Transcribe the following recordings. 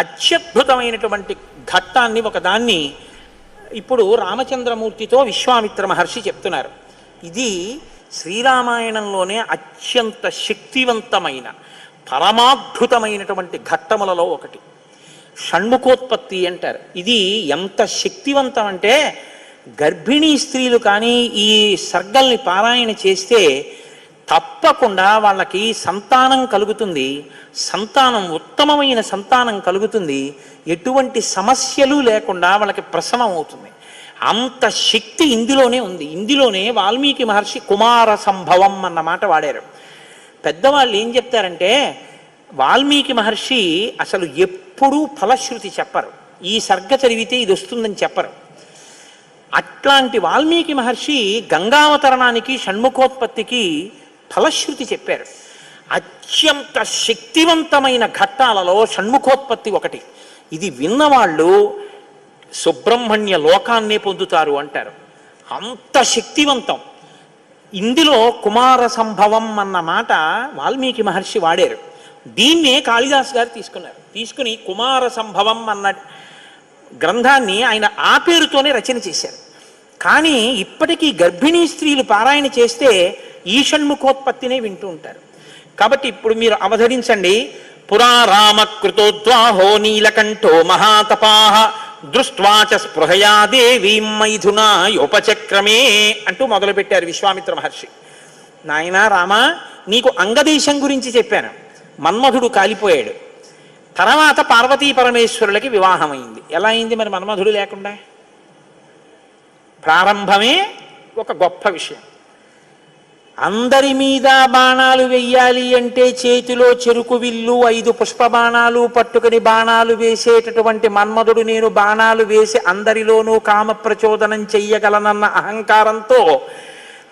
అత్యద్భుతమైనటువంటి ఘట్టాన్ని ఒకదాన్ని ఇప్పుడు రామచంద్రమూర్తితో విశ్వామిత్ర మహర్షి చెప్తున్నారు. ఇది శ్రీరామాయణంలోనే అత్యంత శక్తివంతమైన పరమాద్భుతమైనటువంటి ఘట్టములలో ఒకటి. షణ్ముఖోత్పత్తి అంటారు. ఇది ఎంత శక్తివంతం అంటే గర్భిణీ స్త్రీలు కానీ ఈ సర్గల్ని పారాయణ చేస్తే తప్పకుండా వాళ్ళకి సంతానం కలుగుతుంది. సంతానం ఉత్తమమైన సంతానం కలుగుతుంది. ఎటువంటి సమస్యలు లేకుండా వాళ్ళకి ప్రసవం అవుతుంది. అంత శక్తి ఇందులోనే ఉంది. ఇందులోనే వాల్మీకి మహర్షి కుమార సంభవం అన్న మాట వాడారు. పెద్దవాళ్ళు ఏం చెప్తారంటే వాల్మీకి మహర్షి అసలు ఎప్పుడూ ఫలశ్రుతి చెప్పరు. ఈ సర్గ చదివితే ఇది వస్తుందని చెప్పరు. అట్లాంటి వాల్మీకి మహర్షి గంగావతరణానికి షణ్ముఖోత్పత్తికి ఫలశ్రుతి చెప్పారు. అత్యంత శక్తివంతమైన ఘట్టాలలో షణ్ముఖోత్పత్తి ఒకటి. ఇది విన్నవాళ్ళు సుబ్రహ్మణ్య లోకాన్నే పొందుతారు అంటారు. అంత శక్తివంతం. ఇందులో కుమార సంభవం అన్న మాట వాల్మీకి మహర్షి వాడారు. దీన్నే కాళిదాస్ గారు తీసుకున్నారు. తీసుకుని కుమార సంభవం అన్న గ్రంథాన్ని ఆయన ఆ పేరుతోనే రచన చేశారు. కానీ ఇప్పటికీ గర్భిణీ స్త్రీలు పారాయణ చేస్తే ఈ షణ్ముఖోత్పత్తినే వింటూ ఉంటారు. కాబట్టి ఇప్పుడు మీరు అవధరించండి. పురా రామకృతోద్వాహో నీలకంఠో మహాతపాః దృష్ట్వాచ స్పృహయా దేవీం మైథునాయోపచక్రమే అంటూ మొదలుపెట్టారు విశ్వామిత్ర మహర్షి. నాయనా రామా, నీకు అంగదేశం గురించి చెప్పాను. మన్మధుడు కాలిపోయాడు. తర్వాత పార్వతీ పరమేశ్వరులకి వివాహమైంది. ఎలా అయింది మరి మన్మధుడు లేకుండా? ప్రారంభమే ఒక గొప్ప విషయం. అందరి మీద బాణాలు వెయ్యాలి అంటే చేతిలో చెరుకు విల్లు 5 పుష్ప బాణాలు పట్టుకుని బాణాలు వేసేటటువంటి మన్మధుడు నేను బాణాలు వేసి అందరిలోనూ కామ ప్రచోదనం చెయ్యగలనన్న అహంకారంతో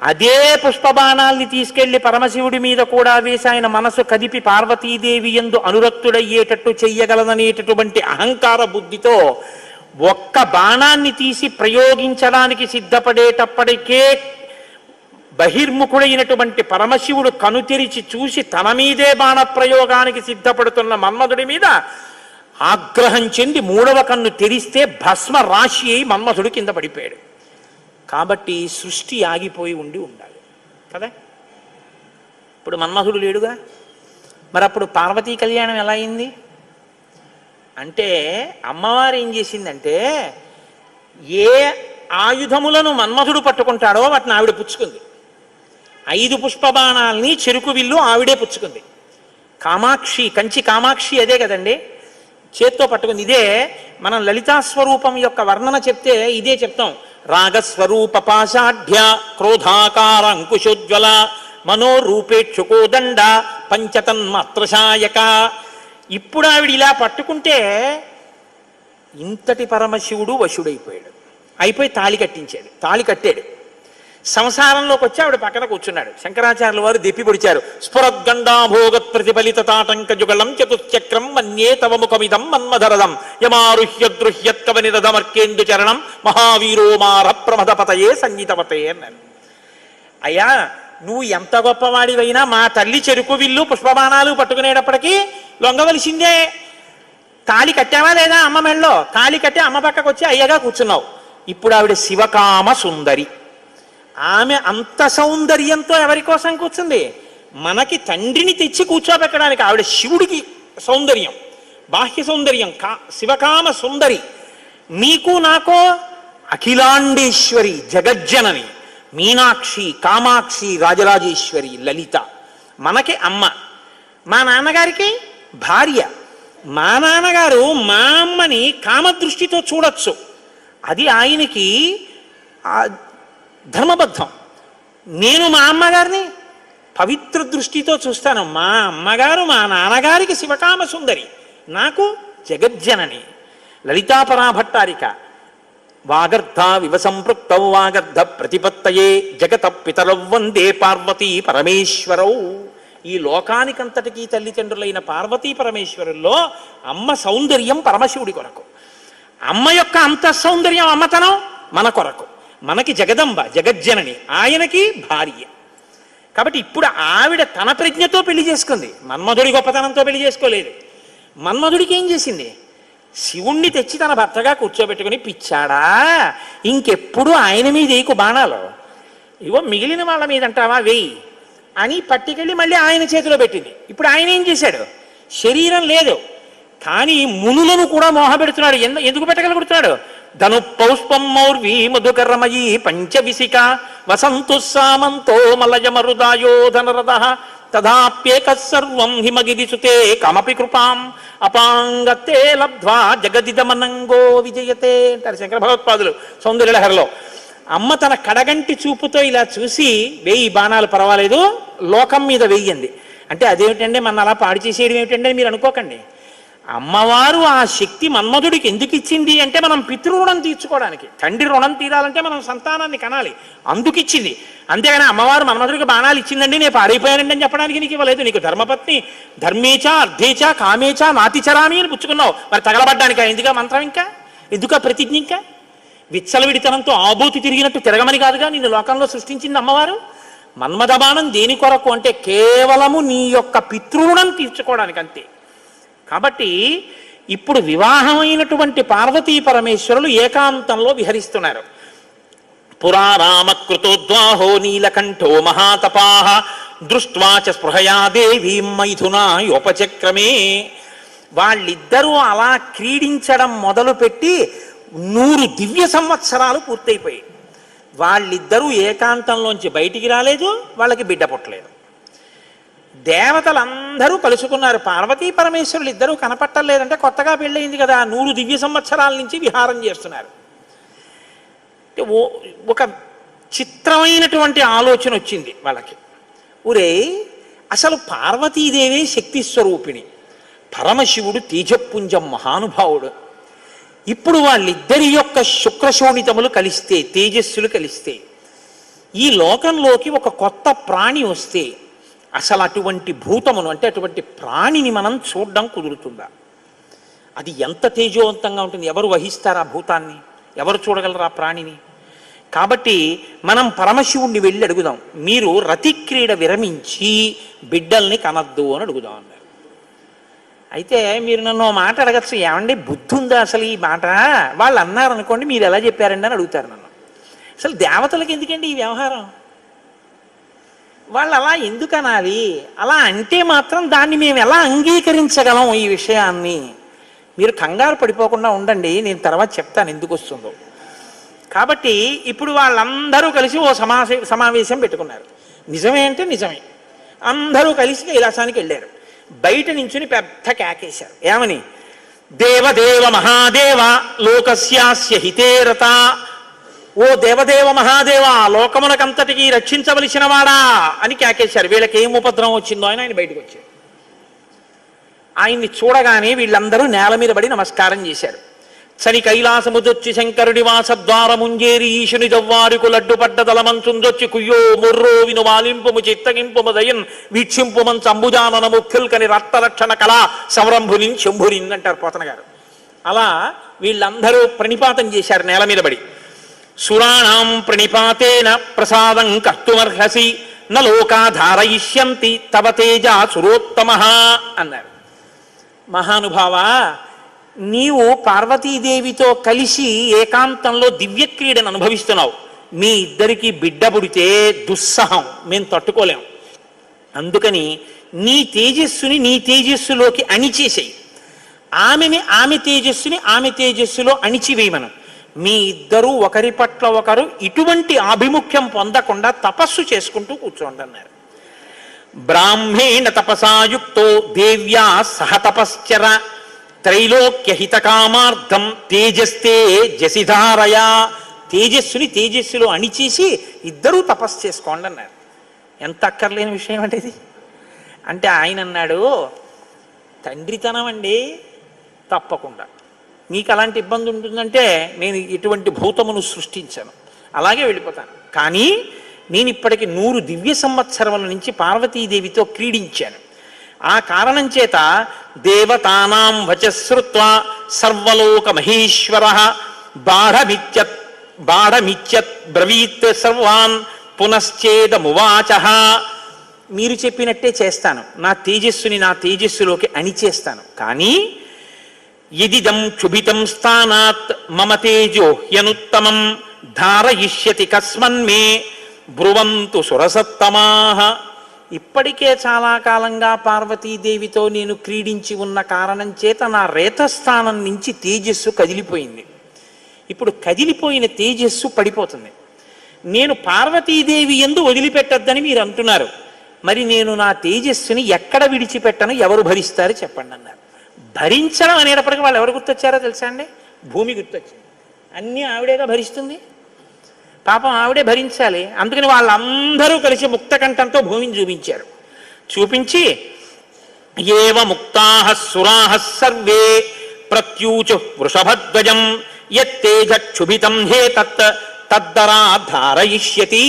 అదే పుష్ప బాణాల్ని తీసుకెళ్లి పరమశివుడి మీద కూడా వేసి ఆయన మనసు కదిపి పార్వతీదేవి యందు అనురక్తుడయ్యేటట్టు చెయ్యగలననేటటువంటి అహంకార బుద్ధితో ఒక్క బాణాన్ని తీసి ప్రయోగించడానికి సిద్ధపడేటప్పటికే బహిర్ముఖుడైనటువంటి పరమశివుడు కనుతెరిచి చూసి తన మీదే బాణ ప్రయోగానికి సిద్ధపడుతున్న మన్మధుడి మీద ఆగ్రహం చెంది 3వ కన్ను తెరిస్తే భస్మ రాశి అయి మన్మధుడు కింద పడిపోయాడు. కాబట్టి సృష్టి ఆగిపోయి ఉండాలి కదా. ఇప్పుడు మన్మధుడు లేడుగా. మరి అప్పుడు పార్వతీ కళ్యాణం ఎలా అయింది అంటే అమ్మవారు ఏం చేసిందంటే ఏ ఆయుధములను మన్మధుడు పట్టుకుంటాడో వాటిని ఆవిడ పుచ్చుకుంది. 5 పుష్పబాణాలని చెరుకు విల్లు ఆవిడే పుచ్చుకుంది. కామాక్షి, కంచి కామాక్షి అదే కదండి, చేత్తో పట్టుకుంది. ఇదే మనం లలితాస్వరూపం యొక్క వర్ణన చెప్తే ఇదే చెప్తాం. రాగస్వరూప పాషాఢ్య క్రోధాకార అంకుశోజ్వల మనోరూపేక్షుకోదండ పంచతన్మాత్రశాయక. ఇప్పుడు ఆవిడ ఇలా పట్టుకుంటే ఇంతటి పరమశివుడు వశుడైపోయాడు. అయిపోయి తాళి కట్టాడు. సంసారంలోకి వచ్చి ఆవిడ పక్కన కూర్చున్నాడు. శంకరాచార్యుల వారు దెప్పి పొడిచారు. స్ఫురద్గండాభోగత్ ప్రతిఫలిత తాటంక జుగళం చతుశ్చక్రం మన్యే తవ ముఖమిదం మన్మధరదం యమారుహ్యద్రుహ్యత్కవనిరథమర్కేందు చరణం మహావీరో మార ప్రమదపతయే సంగీతపతే అన్నారు. అయ్యా, నువ్వు ఎంత గొప్పవాడివైనా మా తల్లి చెరుకు విల్లు పుష్పబాణాలు పట్టుకునేటప్పటికీ లొంగవలసిందే. తాళి కట్టావా లేదా అమ్మ మెళ్ళలో? తాళి కట్టి అమ్మ పక్కకు వచ్చి అయ్యగా కూర్చున్నావు. ఇప్పుడు ఆవిడ శివకామ సుందరి. ఆమె అంత సౌందర్యంతో ఎవరి కోసం కూర్చుంది? మనకి తండ్రిని తెచ్చి కూర్చోబెట్టడానికి. ఆవిడ శివుడికి సౌందర్యం, బాహ్య సౌందర్యం, శివకామ సుందరి. నీకు నాకో అఖిలాండేశ్వరి, జగజ్జనని, మీనాక్షి, కామాక్షి, రాజరాజేశ్వరి, లలిత. మనకి అమ్మ, మా నాన్నగారికి భార్య. మా నాన్నగారు మా అమ్మని కామదృష్టితో చూడొచ్చు, అది ఆయనకి ధర్మబద్ధం. నేను మా అమ్మగారిని పవిత్ర దృష్టితో చూస్తాను. మా అమ్మగారు మా నాన్నగారికి శివకామ సుందరి, నాకు జగజ్జనని. లలితాపరాభట్టారిక వాగర్ధ వివసంపృక్తౌ వాగర్ధ ప్రతిపత్తయే జగత పితరౌ వందే పార్వతీ పరమేశ్వరౌ. ఈ లోకానికంతటికీ తల్లిదండ్రులైన పార్వతీ పరమేశ్వరుల్లో అమ్మ సౌందర్యం పరమశివుడి కొరకు, అమ్మ యొక్క అంత సౌందర్యం అమ్మతనం మన కొరకు. మనకి జగదంబ, జగజ్జనని, ఆయనకి భార్య. కాబట్టి ఇప్పుడు ఆవిడ తన ప్రజ్ఞతో పెళ్లి చేసుకుంది, మన్మధుడి గొప్పతనంతో పెళ్లి చేసుకోలేదు. మన్మధుడికి ఏం చేసింది? శివుణ్ణి తెచ్చి తన భర్తగా కూర్చోబెట్టుకుని, పిచ్చాడా ఇంకెప్పుడు ఆయన మీద ఏకు బాణాలు, ఇవో మిగిలిన వాళ్ళ మీద అంటావా వెయ్యి అని పట్టుకెళ్ళి మళ్ళీ ఆయన చేతిలో పెట్టింది. ఇప్పుడు ఆయన ఏం చేశాడు? శరీరం లేదు కానీ మునులను కూడా మోహపెడుతున్నాడు. ఎందుకు పెట్టగలుగుతున్నాడు? ధను పౌష్పం మౌర్వీ మధుకరమయీ పంచవిశిక వసంతు సామంతో మలయమరుదాయోధనరథ తదాప్యేక సర్వం హిమగిరిసుతే కమపి కృపాం అపాంగతే లబ్ధ్వా జగదిదమనంగో విజయతే అంటారు శంకర భగవత్పాదులు సౌందర్యలహరిలో. అమ్మ తన కడగంటి చూపుతో ఇలా చూసి, వెయ్యి బాణాలు పర్వాలేదు, లోకం మీద వెయ్యింది అంటే అదేమిటండి మన అలా పాడు చేసేయడం ఏమిటండి అని మీరు అనుకోకండి. అమ్మవారు ఆ శక్తి మన్మధుడికి ఎందుకు ఇచ్చింది అంటే మనం పితృరుణం తీర్చుకోవడానికి. తండ్రి రుణం తీరాలంటే మనం సంతానాన్ని కనాలి, అందుకు ఇచ్చింది. అంతేగాని అమ్మవారు మన్మధుడికి బాణాలు ఇచ్చిందండి నేను పాడైపోయానండి అని చెప్పడానికి నీకు ఇవ్వలేదు. నీకు ధర్మపత్ని ధర్మేచ అర్ధేచ కామేచ నాతిచరామి అని పుచ్చుకున్నావు, మరి తగలబడ్డానికా ఎందుక మంత్రం, ఇంకా ఎందుక ప్రతిజ్ఞ, ఇంకా విచ్చలవిడితనంతో ఆబూతి తిరిగినట్టు తిరగమని కాదుగా నిన్ను లోకంలో సృష్టించింది అమ్మవారు. మన్మథబాణం దేని కొరకు అంటే కేవలము నీ యొక్క పితృరుణం తీర్చుకోవడానికి అంతే. కాబట్టి ఇప్పుడు వివాహమైనటువంటి పార్వతీ పరమేశ్వరులు ఏకాంతంలో విహరిస్తున్నారు. పురారామకృతోద్వాహో నీలకంఠో మహాతపాః దృష్ట్వా చ స్పృహయా దేవీం మైథునాయోపచక్రమే. వాళ్ళిద్దరూ అలా క్రీడించడం మొదలుపెట్టి 100 దివ్య సంవత్సరాలు పూర్తయిపోయాయి. వాళ్ళిద్దరూ ఏకాంతంలోంచి బయటికి రాలేదు, వాళ్ళకి బిడ్డ పుట్టలేదు. దేవతలందరూ కలుసుకున్నారు, పార్వతీ పరమేశ్వరులు ఇద్దరూ కనపట్టలేదంటే కొత్తగా పెళ్ళయింది కదా, 100 దివ్య సంవత్సరాల నుంచి విహారం చేస్తున్నారు. ఒక చిత్రమైనటువంటి ఆలోచన వచ్చింది వాళ్ళకి. ఒరే, అసలు పార్వతీదేవి శక్తి స్వరూపిణి, పరమశివుడు తేజపుంజం మహానుభావుడు. ఇప్పుడు వాళ్ళిద్దరి యొక్క శుక్రశోణితములు కలిస్తే, తేజస్సులు కలిస్తే, ఈ లోకంలోకి ఒక కొత్త ప్రాణి వస్తే అసలు అటువంటి భూతమును అంటే అటువంటి ప్రాణిని మనం చూడడం కుదురుతుందా? అది ఎంత తేజోవంతంగా ఉంటుంది, ఎవరు వహిస్తారు ఆ భూతాన్ని, ఎవరు చూడగలరు ఆ ప్రాణిని? కాబట్టి మనం పరమశివుణ్ణి వెళ్ళి అడుగుదాం, మీరు రతిక్రీడ విరమించి బిడ్డల్ని కనద్దు అని అడుగుదాం అన్నారు. అయితే మీరు నన్ను మాట అడగచ్చు, ఏమండి బుద్ధి ఉందా అసలు ఈ మాట? వాళ్ళు అన్నారు అనుకోండి, మీరు ఎలా చెప్పారండి అని అడుగుతారు నన్ను. అసలు దేవతలకు ఎందుకండి ఈ వ్యవహారం? వాళ్ళు అలా ఎందుకు అనాలి? అలా అంటే మాత్రం దాన్ని మేము ఎలా అంగీకరించగలం ఈ విషయాన్ని? మీరు కంగారు పడిపోకుండా ఉండండి, నేను తర్వాత చెప్తాను ఎందుకు వస్తుందో. కాబట్టి ఇప్పుడు వాళ్ళందరూ కలిసి ఓ సమావేశం పెట్టుకున్నారు. నిజమే అంటే నిజమే, అందరూ కలిసి కైలాసానికి వెళ్ళారు. బయట నించుని పెద్ద కేకేశారు, ఏమని? దేవదేవ మహాదేవ లోకస్యాస్య హితేరత. ఓ దేవదేవ మహాదేవ, లోకమునకంతటికి రక్షించవలసిన వాడా అని కేకేశారు. వీళ్ళకి ఏం ఉపద్రవం వచ్చిందో అని ఆయన బయటకు వచ్చారు. ఆయన్ని చూడగానే వీళ్ళందరూ నేల మీద పడి నమస్కారం చేశారు. చని కైలాసముదొచ్చి శంకరుడి వాసద్వారముంజేరి ఈశుని దవ్వారుకు లడ్డుపడ్డ దళమంచుందొచ్చి కుయ్యో ముర్రో విను వాలింపుము చిత్తగింపుము దయన్ వీక్షింపుమం చంబుజానన ముఖ్యుల్కని రక్తరక్షణ కళా సంరంభుని శంభురిన్ అంటారు పోతన గారు. అలా వీళ్ళందరూ ప్రణిపాతం చేశారు నేల మీద పడి. సురాణం ప్రణిపాతేన ప్రసాదం కర్తుమర్హసి నలోకా ధారయిష్యంతి తవ తేజ సురోత్తమః అన్నారు. మహానుభావ, నీవు పార్వతీదేవితో కలిసి ఏకాంతంలో దివ్యక్రీడను అనుభవిస్తున్నావు. మీ ఇద్దరికి బిడ్డ పుడితే దుస్సహం, మేము తట్టుకోలేం. అందుకని నీ తేజస్సుని నీ తేజస్సులోకి అణిచేసేయి, ఆమె తేజస్సుని ఆమె తేజస్సులో అణిచివేయమను. మీ ఇద్దరూ ఒకరి పట్ల ఒకరు ఇటువంటి ఆభిముఖ్యం పొందకుండా తపస్సు చేసుకుంటూ కూర్చోండి అన్నారు. బ్రాహ్మేణ తపసాయుక్తో దేవ్యా సహ తపశ్చర త్రైలోక్యహితకామార్థం తేజస్తే జసిధారయ. తేజస్సుని తేజస్సులో అణిచేసి ఇద్దరూ తపస్సు చేసుకోండి అన్నారు. ఎంత అక్కర్లేని విషయం అంటే ఇది. అంటే ఆయన అన్నాడు, తండ్రితనం అండి, తప్పకుండా మీకు అలాంటి ఇబ్బంది ఉంటుందంటే నేను ఇటువంటి భూతమును సృష్టించాను, అలాగే వెళ్ళిపోతాను. కానీ నేను ఇప్పటికి 100 దివ్య సంవత్సరముల నుంచి పార్వతీదేవితో క్రీడించాను. ఆ కారణం చేత దేవతానాం వచశ్రుత్వా సర్వలోక మహేశ్వర బాఢమిత్యత్ బ్రవీత్ సర్వాన్ పునశ్చేదమువాచ. మీరు చెప్పినట్టే చేస్తాను, నా తేజస్సుని నా తేజస్సులోకి అణిచేస్తాను. కానీ యదిదం క్షుభితం స్థానాత్ మమ తేజో హ్యనుత్తమం ధారయిష్యతి కస్మన్మే బ్రువంతు సురసత్తమాహ. ఇప్పటికే చాలా కాలంగా పార్వతీదేవితో నేను క్రీడించి ఉన్న కారణం చేత నా రేతస్థానం నుంచి తేజస్సు కదిలిపోయింది. ఇప్పుడు కదిలిపోయిన తేజస్సు పడిపోతుంది. నేను పార్వతీదేవి యందు వదిలిపెట్టద్దని మీరు అంటున్నారు. మరి నేను నా తేజస్సుని ఎక్కడ విడిచిపెట్టను, ఎవరు భరిస్తారు చెప్పండి అన్నారు. భరించడం అనేటప్పటికీ వాళ్ళు ఎవరు గుర్తొచ్చారో తెలుసా అండి? భూమి గుర్తొచ్చింది. అన్నీ ఆవిడేగా భరిస్తుంది, పాపం ఆవిడే భరించాలి. అందుకని వాళ్ళందరూ కలిసి ముక్తకంఠంతో భూమిని చూపించారు. చూపించి ఏవ ముక్తాః సురాః సర్వే ప్రత్యూచు వృషభధ్వజం యత్తేజ క్షుభితం హే తద్దరా ధారయిష్యతి.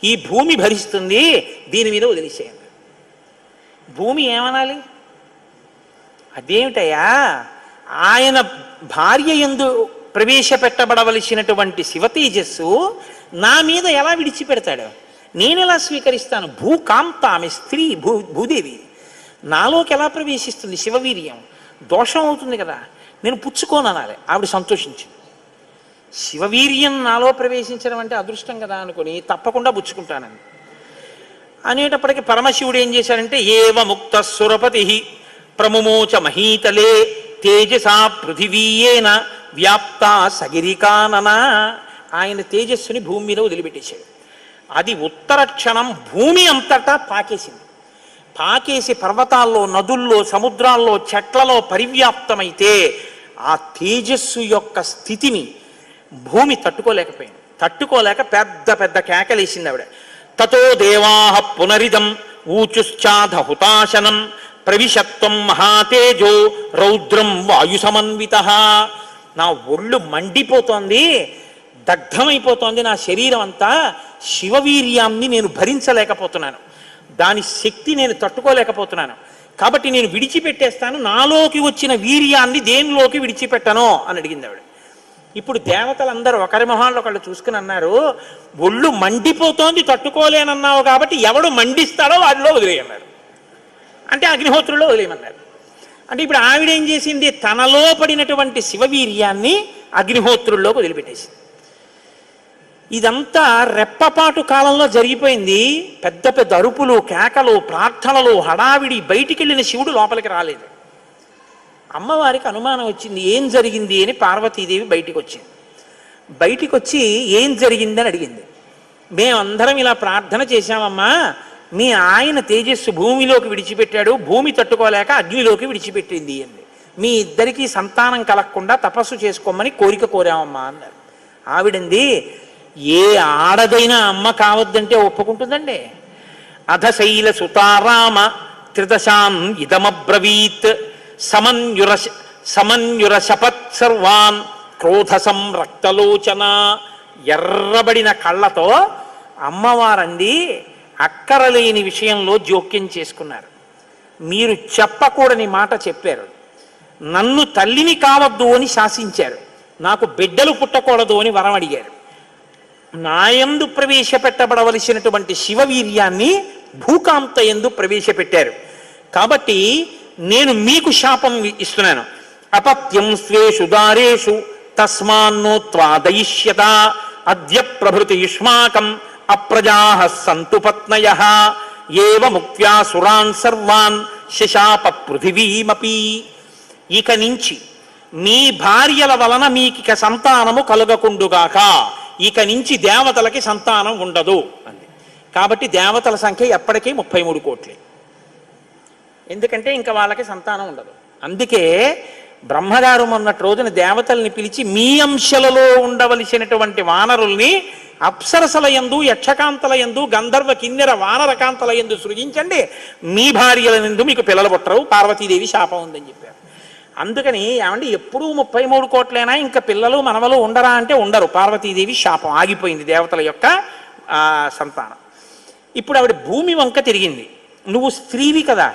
ఈ భూమి భరిస్తుంది, దీని మీద వదిలేసేయండి. భూమి ఏమనాలి? అదేమిటయ్యా, ఆయన భార్య యందు ప్రవేశపెట్టబడవలసినటువంటి శివతేజస్సు నా మీద ఎలా విడిచిపెడతాడు? నేను ఎలా స్వీకరిస్తాను? భూకాంత, ఆమె స్త్రీ, భూదేవి నాలోకి ఎలా ప్రవేశిస్తుంది? శివవీర్యం దోషం అవుతుంది కదా, నేను పుచ్చుకోననాలి. ఆవిడ సంతోషించింది. శివవీర్యం నాలో ప్రవేశించడం అంటే అదృష్టం కదా అనుకుని తప్పకుండా పుచ్చుకుంటానని అనేటప్పటికీ పరమశివుడు ఏం చేశాడంటే ఏవ ముక్త సురపతి ప్రముమోచ మహీతలే తేజసా పృథివీయేన వ్యాప్త సగిరికానన. ఆయన తేజస్సుని భూమి మీద వదిలిపెట్టేశాడు. అది ఉత్తర క్షణం భూమి అంతటా పాకేసింది. పాకేసి పర్వతాల్లో, నదుల్లో, సముద్రాల్లో, చెట్లలో పరివ్యాప్తమైతే ఆ తేజస్సు యొక్క స్థితిని భూమి తట్టుకోలేకపోయింది. తట్టుకోలేక పెద్ద పెద్ద కేకలేసింది ఆవిడ. తతో దేవాః పునరిదం ఊచుశ్చాధ హుతాశనం ప్రవిశత్వం మహాతేజో రౌద్రం వాయు సమన్వితః. నా ఒళ్ళు మండిపోతోంది, దగ్ధమైపోతోంది నా శరీరం అంతా. శివవీర్యాన్ని నేను భరించలేకపోతున్నాను, దాని శక్తి నేను తట్టుకోలేకపోతున్నాను. కాబట్టి నేను విడిచిపెట్టేస్తాను, నాలోకి వచ్చిన వీర్యాన్ని దేనిలోకి విడిచిపెట్టను అని అడిగింది ఆవిడ. ఇప్పుడు దేవతలందరూ ఒకరి మొహాల్లో ఒకళ్ళు చూసుకుని అన్నారు, ఒళ్ళు మండిపోతోంది తట్టుకోలేనన్నావు కాబట్టి ఎవడు మండిస్తాడో వాడిలో వదిలేయన్నారు. అంటే అగ్నిహోత్రుల్లో వదిలేయమన్నారు. అంటే ఇప్పుడు ఆవిడేం చేసింది? తనలో పడినటువంటి శివవీర్యాన్ని అగ్నిహోత్రుల్లోకి వదిలిపెట్టేసింది. ఇదంతా రెప్పపాటు కాలంలో జరిగిపోయింది. పెద్ద పెద్ద అరుపులు, కేకలు, ప్రార్థనలు, హడావిడి. బయటికి వెళ్ళిన శివుడు లోపలికి రాలేదు. అమ్మవారికి అనుమానం వచ్చింది, ఏం జరిగింది అని. పార్వతీదేవి బయటికి వచ్చింది. బయటికి వచ్చి ఏం జరిగిందని అడిగింది. మేమందరం ఇలా ప్రార్థన చేశామమ్మా, మీ ఆయన తేజస్సు భూమిలోకి విడిచిపెట్టాడు, భూమి తట్టుకోలేక అగ్నిలోకి విడిచిపెట్టింది అంది. మీ ఇద్దరికీ సంతానం కలగకుండా తపస్సు చేసుకోమని కోరిక కోరామమ్మా అన్నారు. ఆవిడంది, ఏ ఆడదైనా అమ్మ కావద్దంటే ఒప్పుకుంటుందండి. అధశైల సుతారామ త్రిదశాం ఇదమబ్రవీత్ సమన్యురశపత్ సర్వాన్ క్రోధ సంరక్తలోచన. ఎర్రబడిన కళ్ళతో అమ్మవారంది, అక్కరలేని విషయంలో జోక్యం చేసుకున్నారు. మీరు చెప్పకూడని మాట చెప్పారు. నన్ను తల్లిని కావద్దు అని శాసించారు. నాకు బిడ్డలు పుట్టకూడదు అని వరం అడిగారు. నాయందు ప్రవేశపెట్టబడవలసినటువంటి శివవీర్యాన్ని భూకాంత యందు ప్రవేశపెట్టారు. కాబట్టి నేను మీకు శాపం ఇస్తున్నాను. అపత్యం స్వేషు దారేషు తస్మాన్నో త్వాదయిష్యత అద్య ప్రభృతి యుష్మాకం అప్రజాః సంతు పత్నయః ఏవ ముక్త్యా సురాన్ సర్వాన్ శశాప పృథివీమపి. ఇక నుంచి మీ భార్యల వలన మీకిక సంతానము కలుగకుండుగాక. ఇక నుంచి దేవతలకి సంతానం ఉండదు అంది. కాబట్టి దేవతల సంఖ్య ఎప్పటికీ 33 కోట్లే. ఎందుకంటే ఇంకా వాళ్ళకి సంతానం ఉండదు. అందుకే బ్రహ్మగారు మొన్నటి రోజున దేవతల్ని పిలిచి, మీ అంశలలో ఉండవలసినటువంటి వానరుల్ని అప్సరసల యందు, యక్షకాంతల యందు, గంధర్వ కిన్నెర వానరకాంతల యందు సృజించండి, మీ భార్యల యందు మీకు పిల్లలు పుట్టరు, పార్వతీదేవి శాపం ఉందని చెప్పారు. అందుకని ఏమంటే ఎప్పుడూ 33 కోట్లైనా ఇంకా పిల్లలు మనవలు ఉండరా అంటే ఉండరు. పార్వతీదేవి శాపం ఆగిపోయింది దేవతల యొక్క సంతానం. ఇప్పుడు ఆవిడ భూమి వంక తిరిగింది. నువ్వు స్త్రీవి కదా,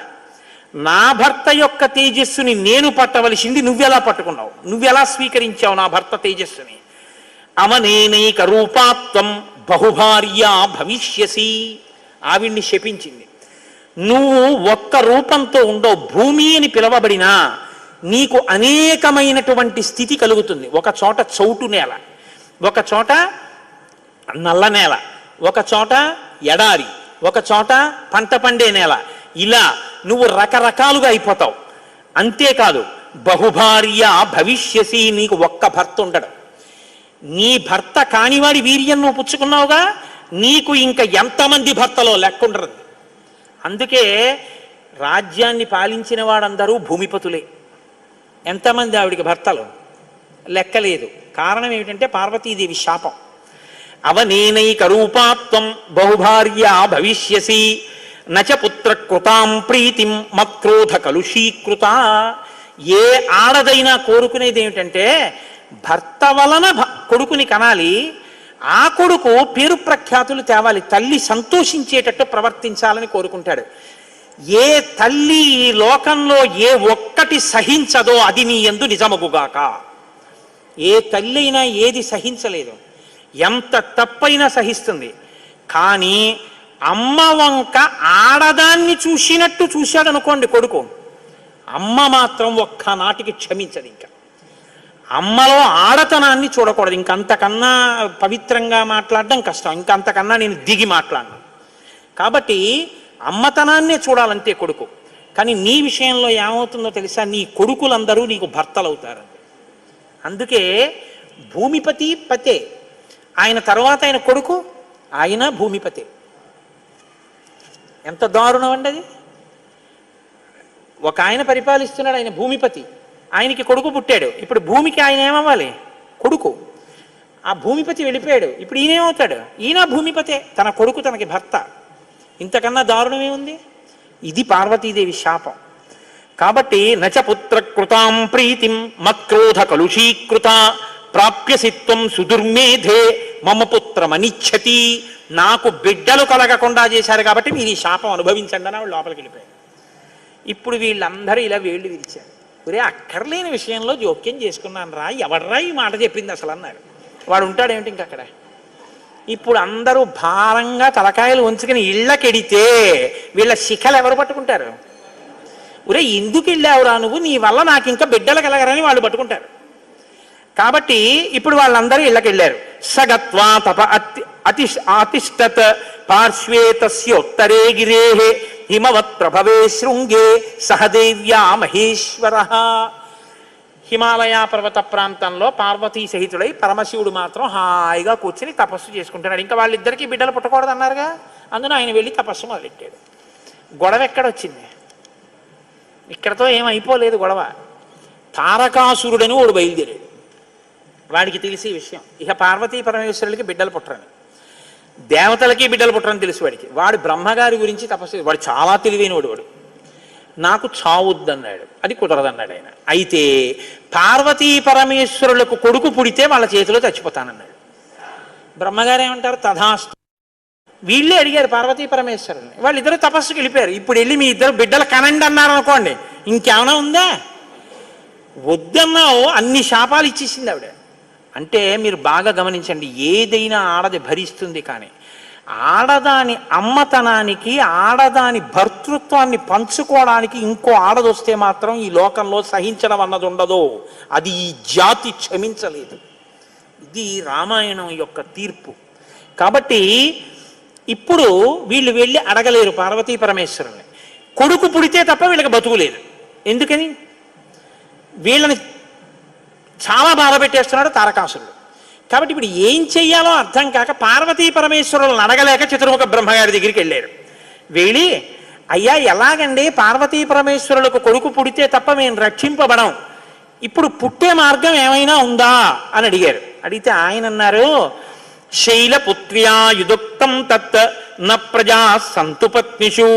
నా భర్త యొక్క తేజస్సుని నేను పట్టవలసింది నువ్వెలా పట్టుకున్నావు? నువ్వెలా స్వీకరించావు నా భర్త తేజస్సుని? అమనేనైక రూపాత్వం బహుభార్యా భవిష్యసి. ఆవిడ్ని శపించింది. నువ్వు ఒక్క రూపంతో ఉండవు, భూమి అని పిలవబడినా నీకు అనేకమైనటువంటి స్థితి కలుగుతుంది. ఒక చోట చౌటు నేల, ఒక చోట నల్ల నేల, ఒక చోట ఎడారి, ఒక చోట పంట పండే నేల. ఇలా నువ్వు రకరకాలుగా అయిపోతావు. అంతేకాదు బహుభార్య భవిష్యసి, నీకు ఒక్క భర్త ఉండడు. నీ భర్త కానివాడి వీర్యం నువ్వు పుచ్చుకున్నావుగా, నీకు ఇంకా ఎంతమంది భర్తలో లెక్కుండరు. అందుకే రాజ్యాన్ని పాలించిన వాడందరూ భూమిపతులే. ఎంతమంది ఆవిడికి భర్తలు లెక్కలేదు. కారణం ఏమిటంటే పార్వతీదేవి శాపం. అవనేనైక రూపాత్వం బహుభార్య భవిష్యసి నచ పుత్ర కృతాం ప్రీతిం మత్క్రోధ కలుషీకృత. ఏ ఆడదైనా కోరుకునేది ఏమిటంటే భర్త వలన కొడుకుని కనాలి, ఆ కొడుకు పేరు ప్రఖ్యాతులు తేవాలి, తల్లి సంతోషించేటట్టు ప్రవర్తించాలని కోరుకుంటాడు. ఏ తల్లి ఈ లోకంలో ఏ ఒక్కటి సహించదో అది నీ యందు నిజమగుగాక. ఏ తల్లి అయినా ఏది సహించలేదు, ఎంత తప్పైనా సహిస్తుంది. కానీ అమ్మ వంక ఆడదాన్ని చూసినట్టు చూశాడు అనుకోండి కొడుకు, అమ్మ మాత్రం ఒక్కనాటికి క్షమించదు. ఇంకా అమ్మలో ఆడతనాన్ని చూడకూడదు. ఇంకంతకన్నా పవిత్రంగా మాట్లాడడం కష్టం, ఇంకంతకన్నా నేను దిగి మాట్లాడను. కాబట్టి అమ్మతనాన్నే చూడాలంతే కొడుకు. కానీ నీ విషయంలో ఏమవుతుందో తెలుసా, నీ కొడుకులందరూ నీకు భర్తలవుతారు. అందుకే భూమిపతి పతే, ఆయన తర్వాత ఆయన కొడుకు, ఆయన భూమిపతే. ఎంత దారుణం అండి అది. ఒక ఆయన పరిపాలిస్తున్నాడు, ఆయన భూమిపతి, ఆయనకి కొడుకు పుట్టాడు. ఇప్పుడు భూమికి ఆయన ఏమవ్వాలి? కొడుకు. ఆ భూమిపతి వెళ్ళిపోయాడు, ఇప్పుడు ఈయనేమవుతాడు? ఈయన భూమిపతే, తన కొడుకు తనకి భర్త. ఇంతకన్నా దారుణమే ఉంది? ఇది పార్వతీదేవి శాపం. కాబట్టి నచ పుత్ర కృతాం ప్రీతిం మత్క్రోధ కలుషీకృత ప్రాప్యసిత్వం సుదుర్మేధే మమ పుత్రమనిచ్చతి. నాకు బిడ్డలు కలగకుండా చేశారు కాబట్టి మీరు ఈ శాపం అనుభవించండి అని వాళ్ళు లోపలికి వెళ్ళిపోయారు. ఇప్పుడు వీళ్ళందరూ ఇలా వేళ్ళు విరిచారు. ఒరే అక్కర్లేని విషయంలో జోక్యం చేసుకున్నాను రా, ఎవడరా ఈ మాట చెప్పింది అసలు అన్నారు. వాడు ఉంటాడేమిటి ఇంకక్కడ. ఇప్పుడు అందరూ భారంగా తలకాయలు ఉంచుకుని ఇళ్ళకెడితే వీళ్ళ శిఖలు ఎవరు పట్టుకుంటారు? ఒరే ఎందుకు వెళ్ళావురా నువ్వు, నీ వల్ల నాకు ఇంకా బిడ్డలు కలగరని వాళ్ళు పట్టుకుంటారు. కాబట్టి ఇప్పుడు వాళ్ళందరూ ఇళ్ళకెళ్ళారు. సగత్వా తప అతిష్టత్ పార్శ్వే తస్యోత్తరే గిరే హిమవత్ ప్రభవే శృంగే సహదేవ్యా మహేశ్వర. హిమాలయ పర్వత ప్రాంతంలో పార్వతీ సహితుడై పరమశివుడు మాత్రం హాయిగా కూర్చుని తపస్సు చేసుకుంటున్నాడు. ఇంకా వాళ్ళిద్దరికీ బిడ్డలు పుట్టకూడదు అన్నారుగా, అందున ఆయన వెళ్ళి తపస్సు మొదలెట్టాడు. గొడవ ఎక్కడొచ్చింది? ఇక్కడతో ఏమైపోలేదు గొడవ. తారకాసురుడని వాడు బయలుదేరాడు. వాడికి తెలిసి విషయం, ఇక పార్వతీ పరమేశ్వరులకి బిడ్డలు పుట్టరని, దేవతలకి బిడ్డలు పుట్టరని తెలుసు వాడికి. వాడు బ్రహ్మగారి గురించి తపస్సు, వాడు చాలా తెలివైన వాడు. నాకు చావుద్దన్నాడు, అది కుదరదన్నాడు ఆయన. అయితే పార్వతీ పరమేశ్వరులకు కొడుకు పుడితే వాళ్ళ చేతిలో చచ్చిపోతానన్నాడు. బ్రహ్మగారు ఏమంటారు? తథాస్తు. వీళ్ళే అడిగారు పార్వతీ పరమేశ్వరుల్ని, వాళ్ళిద్దరూ తపస్సుకి వెళ్ళిపోయారు. ఇప్పుడు వెళ్ళి మీ ఇద్దరు బిడ్డలు కనండి అన్నారు అనుకోండి, ఇంకేమైనా ఉందా? వద్దన్నావు, అన్ని శాపాలు ఇచ్చేసింది ఆవిడ. అంటే మీరు బాగా గమనించండి, ఏదైనా ఆడది భరిస్తుంది, కానీ ఆడదాని అమ్మతనానికి, ఆడదాని భర్తృత్వాన్ని పంచుకోవడానికి ఇంకో ఆడదొస్తే మాత్రం ఈ లోకంలో సహించడం అన్నది ఉండదు. అది ఈ జాతి క్షమించలేదు. ఇది రామాయణం యొక్క తీర్పు. కాబట్టి ఇప్పుడు వీళ్ళు వెళ్ళి అడగలేరు పార్వతీ పరమేశ్వరుని. కొడుకు పుడితే తప్ప వీళ్ళకి బతుకులేదు. ఎందుకని? వీళ్ళని చాలా బాధ పెట్టేస్తున్నాడు తారకాసురుడు. కాబట్టి ఇప్పుడు ఏం చెయ్యాలో అర్థం కాక పార్వతీ పరమేశ్వరులను అడగలేక చతుర్ముఖ బ్రహ్మగారి దగ్గరికి వెళ్ళారు. వెళ్ళి, అయ్యా ఎలాగండి పార్వతీ పరమేశ్వరులకు కొడుకు పుడితే తప్ప మేము రక్షింపబడం, ఇప్పుడు పుట్టే మార్గం ఏమైనా ఉందా అని అడిగారు. అడిగితే ఆయన అన్నారు, శైలపుత్ర్యా యుదుక్తం తత్ న ప్రజా సంతు పత్నిషు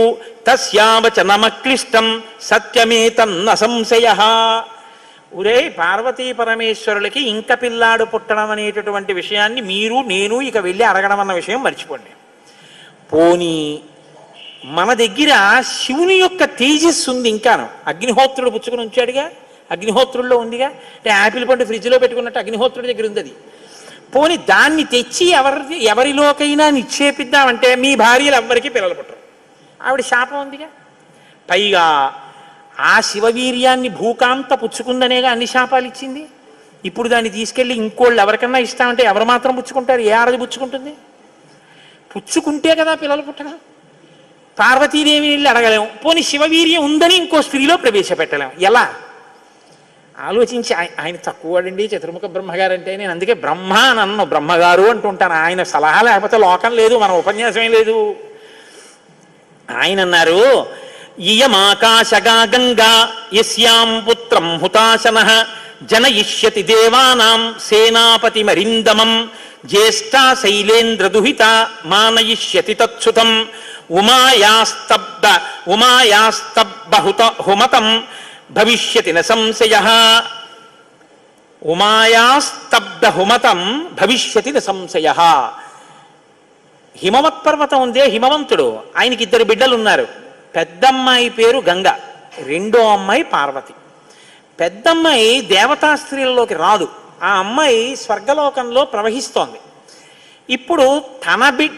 తస్యావచనమక్లిష్టం సత్యమేతన్న సంశయః. ఒరే పార్వతీ పరమేశ్వరులకి ఇంక పిల్లాడు పుట్టడం అనేటటువంటి విషయాన్ని మీరు నేను ఇక వెళ్ళి అడగడం అన్న విషయం మర్చిపోండి. పోనీ మన దగ్గర శివుని యొక్క తేజస్సు ఉంది ఇంకాను. అగ్నిహోత్రుడు పుచ్చుకుని ఉంచాడుగా, అగ్నిహోత్రుల్లో ఉందిగా. అంటే యాపిల్ పండు ఫ్రిడ్జ్లో పెట్టుకున్నట్టు అగ్నిహోత్రుడి దగ్గర ఉంది అది. పోనీ దాన్ని తెచ్చి ఎవరిలోకైనా నిక్షేపిద్దామంటే మీ భార్యలు ఎవ్వరికీ పిల్లలు పుట్టరు, ఆవిడ శాపం ఉందిగా. పైగా ఆ శివవీర్యాన్ని భూకాంత పుచ్చుకుందనేగా అన్ని శాపాలు ఇచ్చింది. ఇప్పుడు దాన్ని తీసుకెళ్ళి ఇంకోళ్ళు ఎవరికన్నా ఇస్తామంటే ఎవరు మాత్రం పుచ్చుకుంటారు? ఏ ఆడది పుచ్చుకుంటుంది? పుచ్చుకుంటే కదా పిల్లలు పుట్టడం. పార్వతీదేవి వెళ్ళి అడగలేము, పోనీ శివవీర్యం ఉందని ఇంకో స్త్రీలో ప్రవేశపెట్టలేము. ఎలా ఆలోచించి, ఆయన తక్కువడండి చతుర్ముఖ బ్రహ్మగారు అంటే. నేను అందుకే బ్రహ్మ నన్ను బ్రహ్మగారు అంటుంటాను. ఆయన సలహా లేకపోతే లోకం లేదు, మన ఉపన్యాసమే లేదు. ఆయన అన్నారు, ఇయమాకాశగా గంగా యస్యాం పుత్రం హుతాశనః జనయిష్యతి దేవానాం సేనాపతి మరిందమం జ్యేష్ఠా శైలేంద్రదుహిత మానయిష్యతి తత్సుతం ఉమాయాస్తబ్బహుత హుమతం భవిష్యతి న సంశయః. ఉమాయాస్తబ్దహుమతం భవిష్యతి న సంశయః. హిమవత్ పర్వతం ఉందే, హిమవంతుడు, ఆయనకి 2 బిడ్డలు ఉన్నారు. పెద్దమ్మాయి పేరు గంగ, రెండో అమ్మాయి పార్వతి. పెద్దమ్మాయి దేవతా స్త్రీలలోకి రాదు. ఆ అమ్మాయి స్వర్గలోకంలో ప్రవహిస్తోంది. ఇప్పుడు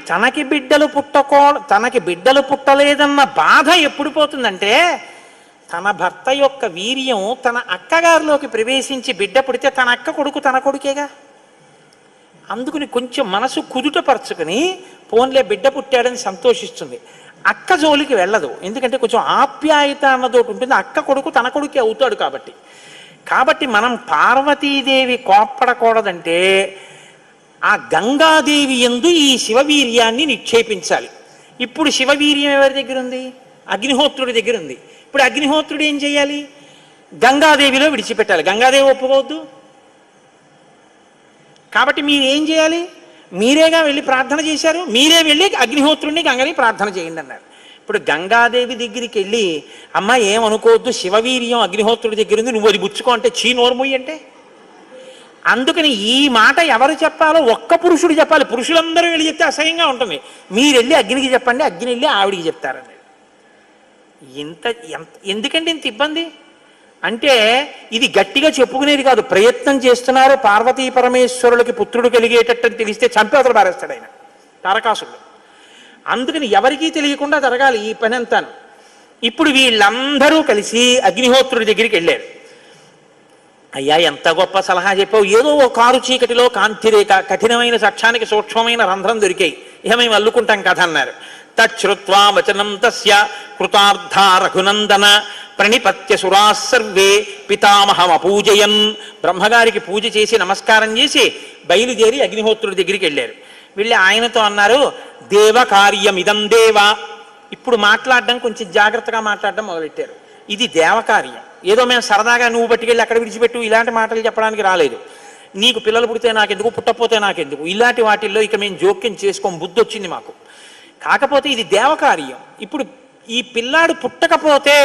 తనకి బిడ్డలు పుట్టలేదన్న బాధ ఎప్పుడు పోతుందంటే, తన భర్త యొక్క వీర్యం తన అక్కగారిలోకి ప్రవేశించి బిడ్డ పుడితే తన అక్క కొడుకు తన కొడుకేగా. అందుకుని కొంచెం మనసు కుదుటపరుచుకుని పోన్లే బిడ్డ పుట్టాడని సంతోషిస్తుంది. అక్క జోలికి వెళ్ళదు, ఎందుకంటే కొంచెం ఆప్యాయత అన్నదోటి ఉంటుంది. అక్క కొడుకు తన కొడుకే అవుతాడు కాబట్టి మనం పార్వతీదేవి కోప్పడకూడదంటే ఆ గంగాదేవి యందు ఈ శివవీర్యాన్ని నిక్షేపించాలి. ఇప్పుడు శివవీర్యం ఎవరి దగ్గర ఉంది? అగ్నిహోత్రుడి దగ్గర ఉంది. ఇప్పుడు అగ్నిహోత్రుడు ఏం చేయాలి? గంగాదేవిలో విడిచిపెట్టాలి. గంగాదేవి ఒప్పుకోవద్దు. కాబట్టి మీరు ఏం చేయాలి? మీరేగా వెళ్ళి ప్రార్థన చేశారు, మీరే వెళ్ళి అగ్నిహోత్రుడిని గంగని ప్రార్థన చేయండి అన్నారు. ఇప్పుడు గంగాదేవి దగ్గరికి వెళ్ళి, అమ్మ ఏమనుకోవద్దు, శివవీర్యం అగ్నిహోత్రుడి దగ్గర ఉంది, నువ్వు అది బుచ్చుకో అంటే చీ నోర్ముయ్యి అంటే. అందుకని ఈ మాట ఎవరు చెప్పాలో ఒక్క పురుషుడు చెప్పాలి. పురుషులందరూ వెళ్ళి చెప్తే అసహ్యంగా ఉంటుంది. మీరు వెళ్ళి అగ్నికి చెప్పండి, అగ్ని వెళ్ళి ఆవిడికి చెప్తారని. ఎందుకంటే ఇంత ఇబ్బంది అంటే, ఇది గట్టిగా చెప్పుకునేది కాదు, ప్రయత్నం చేస్తున్నారు. పార్వతీ పరమేశ్వరులకి పుత్రుడు కలిగేటట్టు తెలిస్తే చంపి అతడు పారేస్తాడు ఆయన తారకాసుడు. అందుకని ఎవరికీ తెలియకుండా జరగాలి ఈ పని అంతాను. ఇప్పుడు వీళ్ళందరూ కలిసి అగ్నిహోత్రుడి దగ్గరికి వెళ్ళారు. అయ్యా ఎంత గొప్ప సలహా చెప్పావు, ఏదో ఓ కారు చీకటిలో కాంతిరేఖ, కఠినమైన సాక్ష్యానికి సూక్ష్మమైన రంధ్రం దొరికాయి, ఇక మేము అల్లుకుంటాం కథ అన్నారు. తచ్చుత్వా వచనం తస్య కృతార్థ రఘునందన ప్రణిపత్య సురాः సర్వే పితామహం అపూజయన్. బ్రహ్మగారికి పూజ చేసి నమస్కారం చేసి బయలుదేరి అగ్నిహోత్రుడి దగ్గరికి వెళ్ళారు. వెళ్ళి ఆయనతో అన్నారు, దేవ కార్యమిదం దేవ. ఇప్పుడు మాట్లాడడం కొంచెం జాగ్రత్తగా మాట్లాడడం మొదలెట్టారు. ఇది దేవకార్యం, ఏదో మేము సరదాగా నువ్వు పట్టుకెళ్ళి అక్కడ విడిచిపెట్టు ఇలాంటి మాటలు చెప్పడానికి రాలేదు. నీకు పిల్లలు పుడితే నాకెందుకు, పుట్టపోతే నాకెందుకు, ఇలాంటి వాటిల్లో ఇక మేము జోక్యం చేసుకోం, బుద్ధి వచ్చింది మాకు. కాకపోతే ఇది దేవకార్యం. ఇప్పుడు ఈ పిల్లాడు పుట్టకపోతే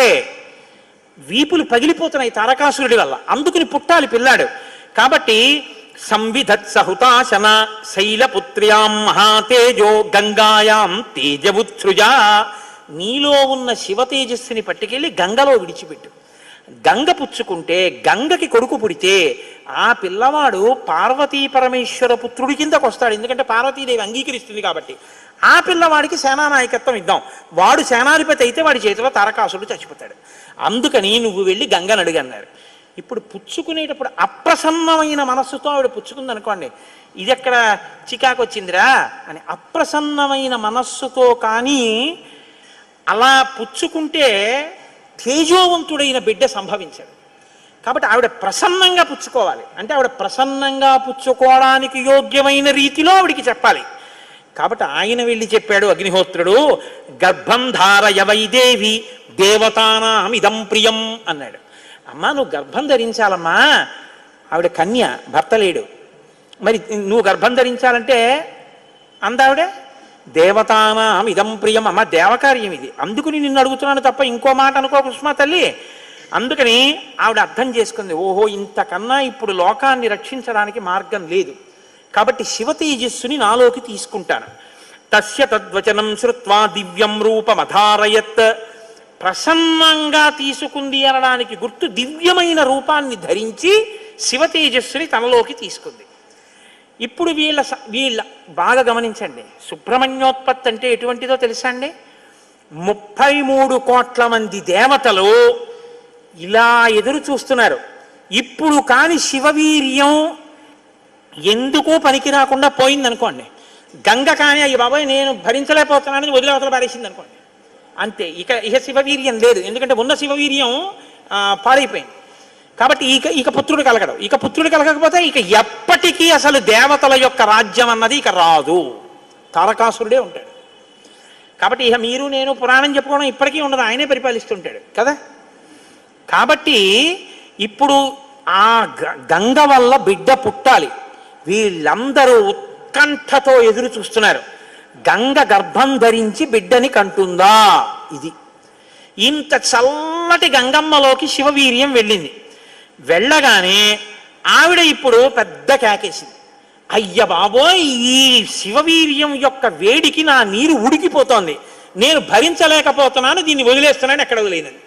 వీపులు పగిలిపోతున్నాయి తారకాసురుడి వల్ల, అందుకుని పుట్టాలి పిల్లాడు. కాబట్టి సంవిధత్సహుతాశన శైలపుత్ర్యాం మహాతేజో గంగాయాం తేజవుత్సృజా. నీలో ఉన్న శివ తేజస్సుని పట్టుకెళ్ళి గంగలో విడిచిపెట్టు. గంగ పుచ్చుకుంటే, గంగకి కొడుకు పుడితే ఆ పిల్లవాడు పార్వతీ పరమేశ్వర పుత్రుడి కిందకు వస్తాడు. ఎందుకంటే పార్వతీదేవి అంగీకరిస్తుంది కాబట్టి. ఆ పిల్లవాడికి సేనానాయకత్వం ఇద్దాం, వాడు సేనాధిపతి అయితే వాడి చేతిలో తారకాసురుడు చచ్చిపోతాడు. అందుకని నువ్వు వెళ్ళి గంగను అడిగన్నారు. ఇప్పుడు పుచ్చుకునేటప్పుడు అప్రసన్నమైన మనస్సుతో ఆవిడ పుచ్చుకుంది అనుకోండి, ఇది ఎక్కడ చికాకు వచ్చిందిరా అని. అప్రసన్నమైన మనస్సుతో కానీ అలా పుచ్చుకుంటే తేజోవంతుడైన బిడ్డ సంభవించాడు. కాబట్టి ఆవిడ ప్రసన్నంగా పుచ్చుకోవాలి. అంటే ఆవిడ ప్రసన్నంగా పుచ్చుకోవడానికి యోగ్యమైన రీతిలో ఆవిడికి చెప్పాలి. కాబట్టి ఆయన వెళ్ళి చెప్పాడు అగ్నిహోత్రుడు, గర్భం ధారయ వైదేవి దేవతానాం ఇదం ప్రియం అన్నాడు. అమ్మా నువ్వు గర్భం ధరించాలమ్మా, ఆవిడ కన్య, భర్త లేడు, మరి నువ్వు గర్భం ధరించాలంటే అందావిడే దేవతానాం ఇదం ప్రియం. అమ్మ దేవకార్యం ఇది, అందుకుని నిన్ను అడుగుతున్నాను తప్ప ఇంకో మాట అనుకో కుసుమా తల్లి. అందుకని ఆవిడ అర్థం చేసుకుంది, ఓహో ఇంతకన్నా ఇప్పుడు లోకాన్ని రక్షించడానికి మార్గం లేదు, కాబట్టి శివ తేజస్సుని నాలోకి తీసుకుంటాను. తస్య తద్వచనం శ్రుత్వా దివ్యం రూపమధారయత్. ప్రసన్నంగా తీసుకుంది అనడానికి గుర్తు దివ్యమైన రూపాన్ని ధరించి శివ తేజస్సుని తనలోకి తీసుకుంది. ఇప్పుడు వీళ్ళ బాగా గమనించండి, సుబ్రహ్మణ్యోత్పత్తి అంటే ఎటువంటిదో తెలుసా అండి? 33 కోట్ల మంది దేవతలు ఇలా ఎదురు చూస్తున్నారు. ఇప్పుడు కాని శివవీర్యం ఎందుకో పనికి రాకుండా పోయిందనుకోండి, గంగ కానీ అయ్యి బాబాయ్ నేను భరించలేకపోతున్నానని వదిలేవతల పారేసింది అనుకోండి, అంతే. ఇక శివవీర్యం లేదు, ఎందుకంటే ఉన్న శివవీర్యం పాడైపోయింది. కాబట్టి ఇక పుత్రుడు కలగడు. ఇక పుత్రుడు కలగకపోతే ఇక ఎప్పటికీ అసలు దేవతల యొక్క రాజ్యం అన్నది ఇక రాదు, తారకాసురుడే ఉంటాడు. కాబట్టి ఇక మీరు నేను పురాణం చెప్పుకోవడం ఇప్పటికీ ఉండదు, ఆయనే పరిపాలిస్తుంటాడు కదా. కాబట్టి ఇప్పుడు ఆ గంగ వల్ల బిడ్డ పుట్టాలి. వీళ్ళందరూ ఉత్కంఠతో ఎదురు చూస్తున్నారు. గంగ గర్భం ధరించి బిడ్డని కంటుందా? ఇది ఇంత చల్లటి గంగమ్మలోకి శివవీర్యం వెళ్ళింది. వెళ్ళగానే ఆవిడ ఇప్పుడు పెద్ద కేకేసింది, అయ్య బాబోయ్ ఈ శివవీర్యం యొక్క వేడికి నా నీరు ఉడికిపోతోంది, నేను భరించలేకపోతున్నాను, దీన్ని వదిలేస్తున్నాను. ఎక్కడ వదిలేనని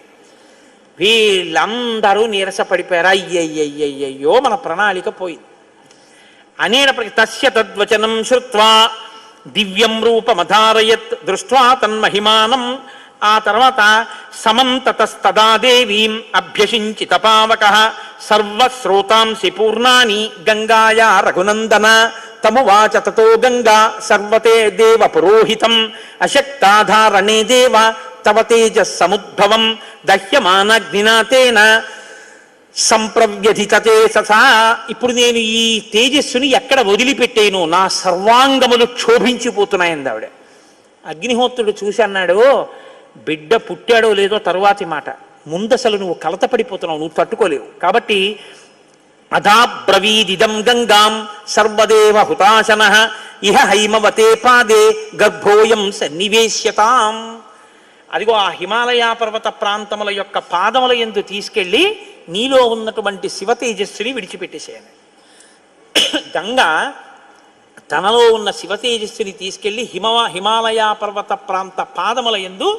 వీళ్ళందరూ నీరసపడిపోయారు. అయ్యయ్యయ్యయ్యో మన ప్రణాళిక పోయింది అనేటప్పటికి తస్య తద్వచనం శ్రుత్వా దివ్యం రూపమధారయత్ దృష్ట్వా తన్మహిమానం. ఆ తర్వాత సమంతతస్తదా దేవీం అభ్యసించిత పావకః సర్వశ్రోతాంసి పూర్ణాని గంగాయా రఘునందన తమువాచ తతో గంగా సర్వతే దేవ పురోహితం అశక్తాధారణే దేవ తవ తేజస్సముద్భవం దహ్యమానగ్నినాతేన సంప్రవ్యధితతే ససా. ఇప్పుడు నేను ఈ తేజస్సుని ఎక్కడ వదిలిపెట్టేను, నా సర్వాంగములు క్షోభించిపోతున్నాయంది ఆవిడ. అగ్నిహోత్రుడు చూసి అన్నాడు, బిడ్డ పుట్టాడో లేదో తరువాతి మాట, ముందసలు నువ్వు కలతపడిపోతున్నావు, నువ్వు తట్టుకోలేవు. కాబట్టి అధాబ్రవీదిదం గంగాం సర్వదేవ హుతాశనః ఇహ హైమవతే పాదే గర్భోయం సన్నివేశ్యతాం. అదిగో ఆ హిమాలయ పర్వత ప్రాంతముల యొక్క పాదముల యందు తీసుకెళ్ళి నీలో ఉన్నటువంటి శివ తేజస్సుని విడిచిపెట్టేసేయాలి. గంగ తనలో ఉన్న శివ తేజస్సుని తీసుకెళ్ళి హిమాలయ పర్వత ప్రాంత పాదముల యందు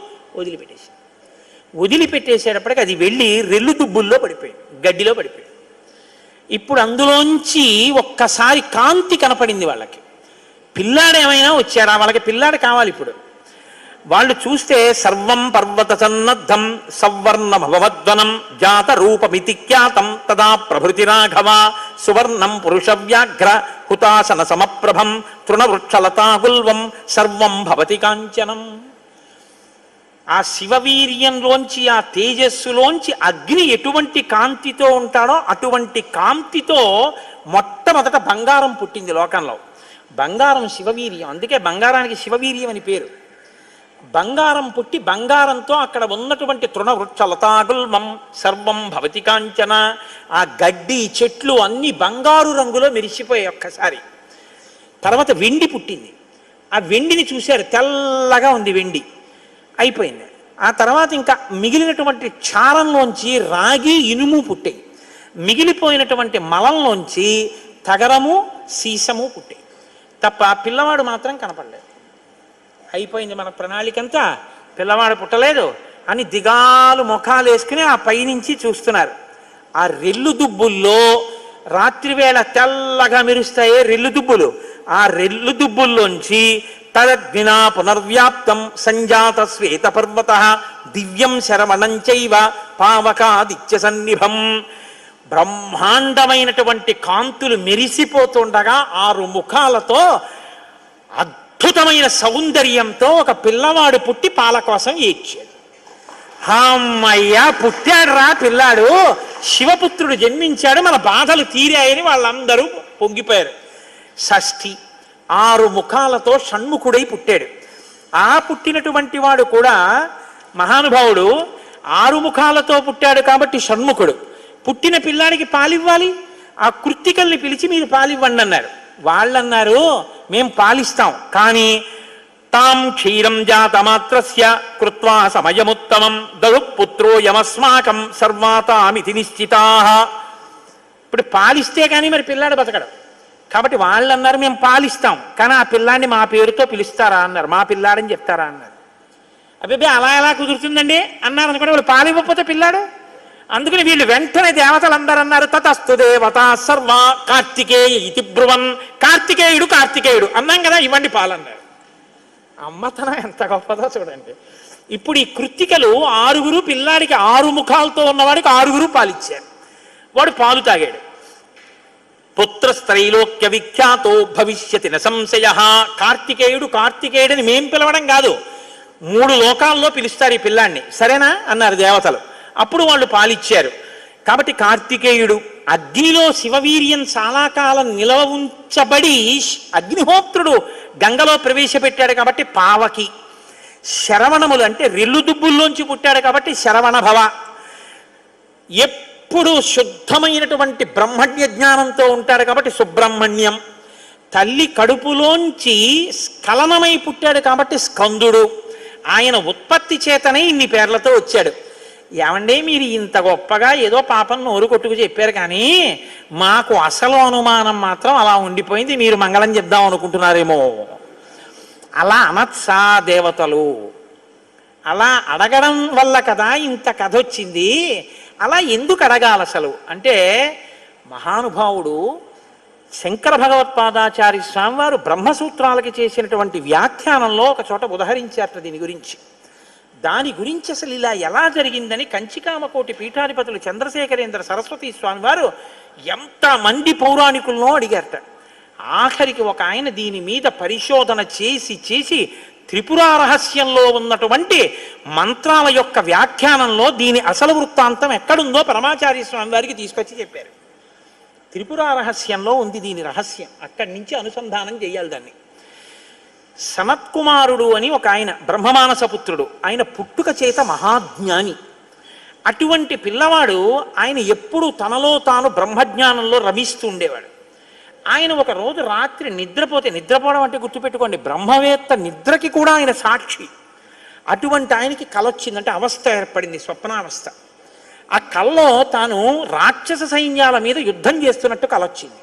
వదిలిపెట్టేసేటప్పటికి అది వెళ్ళి రెల్లు దుబ్బుల్లో పడిపోయింది, గడ్డిలో పడిపోయింది. ఇప్పుడు అందులోంచి ఒక్కసారి కాంతి కనపడింది వాళ్ళకి. పిల్లాడు ఏమైనా వచ్చారా? వాళ్ళకి పిల్లాడు కావాలి. ఇప్పుడు వాళ్ళు చూస్తే సర్వం పర్వత సన్నద్ధం సవర్ణమవద్వనం జాత రూపమితి ఖ్యాతం తదా ప్రభృతి రాఘవ సువర్ణం పురుషవ్యాఘ్ర హుతాసన సమప్రభం తృణవృక్షలతాగుల్వం సర్వం భవతి కాంచనం. ఆ శివవీర్యంలోంచి ఆ తేజస్సులోంచి అగ్ని ఎటువంటి కాంతితో ఉంటాడో అటువంటి కాంతితో మొట్టమొదట బంగారం పుట్టింది లోకంలో. బంగారం శివవీర్యం, అందుకే బంగారానికి శివవీర్యం అని పేరు. బంగారం పుట్టి బంగారంతో అక్కడ ఉన్నటువంటి తృణవృక్షలతాగుల్మం సర్వం భవతి కాంచన, ఆ గడ్డి చెట్లు అన్ని బంగారు రంగులో మెరిసిపోయాయి ఒక్కసారి. తర్వాత వెండి పుట్టింది. ఆ వెండిని చూశారు, తెల్లగా ఉంది వెండి. అయిపోయింది. ఆ తర్వాత ఇంకా మిగిలినటువంటి చారంలోంచి రాగి ఇనుము పుట్టాయి. మిగిలిపోయినటువంటి మలంలోంచి తగరము సీసము పుట్టాయి. తప్ప పిల్లవాడు మాత్రం కనపడలేదు. అయిపోయింది మన ప్రణాళికంతా, పిల్లవాడు పుట్టలేదు అని దిగాలు ముఖాలు వేసుకుని ఆ పైనుంచి చూస్తున్నారు. ఆ రెల్లు దుబ్బుల్లో రాత్రివేళ తెల్లగా మెరుస్తాయే రెల్లు దుబ్బులు, ఆ రెల్లు దుబ్బుల్లోంచి తదగ్నినా పునర్వ్యాప్తం సంజాత శ్వేత పర్వత దివ్యం శరవణం చైవ పావకాదిత్య సన్నిభం. బ్రహ్మాండమైనటువంటి కాంతులు మెరిసిపోతుండగా 6 ముఖాలతో అద్భుతమైన సౌందర్యంతో ఒక పిల్లవాడు పుట్టి పాల కోసం ఏడ్చాడు. అమ్మయ్యా పుట్టాడు రా పిల్లాడు, శివపుత్రుడు జన్మించాడు, మన బాధలు తీరాయని వాళ్ళందరూ పొంగిపోయారు. షష్ఠి 6 ముఖాలతో షణ్ముఖుడై పుట్టాడు. ఆ పుట్టినటువంటి వాడు కూడా మహానుభావుడు 6 ముఖాలతో పుట్టాడు కాబట్టి షణ్ముఖుడు. పుట్టిన పిల్లాడికి పాలివ్వాలి, ఆ కృత్తికల్ని పిలిచి మీరు పాలివ్వండి అన్నారు. వాళ్ళన్నారు మేం పాలిస్తాం, కానీ తాం క్షీరం జాతమాత్రస్య కృత్వా సమయముత్తమం దదు పుత్రో యమస్మాకం సర్వాతామితి నిశ్చితాః. ఇప్పుడు పాలిస్తే కానీ మరి పిల్లాడు బతకడు. కాబట్టి వాళ్ళు అన్నారు మేము పాలిస్తాం, కానీ ఆ పిల్లాడిని మా పేరుతో పిలుస్తారా అన్నారు, మా పిల్లాడని చెప్తారా అన్నారు. అబ్బాయి అలా ఎలా కుదురుతుందండి అన్నారు అనుకోండి. వాళ్ళు పాలివ్వకపోతే పిల్లాడు. అందుకని వీళ్ళు వెంటనే దేవతలందరూ అన్నారు తతస్తు దేవత సర్వ కార్తికేయ ఇతి బ్రువన్. కార్తికేయుడు అన్నాం కదా, ఇవ్వండి పాలన్నారు. అమ్మతనం ఎంత గొప్పదో చూడండి. ఇప్పుడు ఈ కృత్తికలు 6 పిల్లాడికి 6 ముఖాలతో ఉన్నవాడికి 6 పాలిచ్చారు. వాడు పాలు తాగాడు. పుత్రస్త్రైలోక్య విఖ్యాతో భవిష్యతి నసంశయ. కార్తికేయుడని మేం పిలవడం కాదు, 3 లోకాల్లో పిలుస్తారు ఈ పిల్లాన్ని, సరేనా అన్నారు దేవతలు. అప్పుడు వాళ్ళు పాలిచ్చారు. కాబట్టి కార్తికేయుడు అగ్నిలో శివవీర్యం చాలా కాలం నిలవ ఉంచబడి అగ్నిహోత్రుడు గంగలో ప్రవేశపెట్టాడు కాబట్టి పావకి. శరవణములు అంటే రెల్లు దుబ్బుల్లోంచి పుట్టాడు కాబట్టి శరవణ భవ. ఎప్పుడు శుద్ధమైనటువంటి బ్రహ్మణ్య జ్ఞానంతో ఉంటాడు కాబట్టి సుబ్రహ్మణ్యం. తల్లి కడుపులోంచి స్ఖలనమై పుట్టాడు కాబట్టి స్కందుడు. ఆయన ఉత్పత్తి చేతనే ఇన్ని పేర్లతో వచ్చాడు. ఏమంటే మీరు ఇంత గొప్పగా ఏదో పాపం నోరు కొట్టుకు చెప్పారు, కానీ మాకు అసలు అనుమానం మాత్రం అలా ఉండిపోయింది, మీరు మంగళం చెప్దాం అనుకుంటున్నారేమో. అలా అనత్సా దేవతలు, అలా అడగడం వల్ల కదా ఇంత కథ వచ్చింది. అలా ఎందుకు అడగాలి అసలు అంటే, మహానుభావుడు శంకర భగవత్పాదాచార్య స్వామివారు బ్రహ్మసూత్రాలకి చేసినటువంటి వ్యాఖ్యానంలో ఒక చోట ఉదహరించారట దీని గురించి. దాని గురించి అసలు ఇలా ఎలా జరిగిందని కంచికామకోటి పీఠాధిపతులు చంద్రశేఖరేంద్ర సరస్వతి స్వామి వారు ఎంతమంది పౌరాణికులను అడిగారట. ఆఖరికి ఒక ఆయన దీని మీద పరిశోధన చేసి త్రిపురా రహస్యంలో ఉన్నటువంటి మంత్రాల యొక్క వ్యాఖ్యానంలో దీని అసలు వృత్తాంతం ఎక్కడుందో పరమాచార్య స్వామి వారికి తీసుకొచ్చి చెప్పారు. త్రిపురా రహస్యంలో ఉంది దీని రహస్యం, అక్కడి నుంచి అనుసంధానం చేయాలి దాన్ని. సనత్కుమారుడు అని ఒక ఆయన, బ్రహ్మమానసపుత్రుడు, ఆయన పుట్టుక చేత మహాజ్ఞాని. అటువంటి పిల్లవాడు ఆయన ఎప్పుడూ తనలో తాను బ్రహ్మజ్ఞానంలో రమిస్తూ ఉండేవాడు. ఆయన ఒక రోజు రాత్రి నిద్రపోవడం అంటే గుర్తుపెట్టుకోండి, బ్రహ్మవేత్త నిద్రకి కూడా ఆయన సాక్షి. అటువంటి ఆయనకి కల వచ్చిందంటే అవస్థ ఏర్పడింది, స్వప్నావస్థ. ఆ కల్లో తాను రాక్షస సైన్యాల మీద యుద్ధం చేస్తున్నట్టు కల వచ్చింది.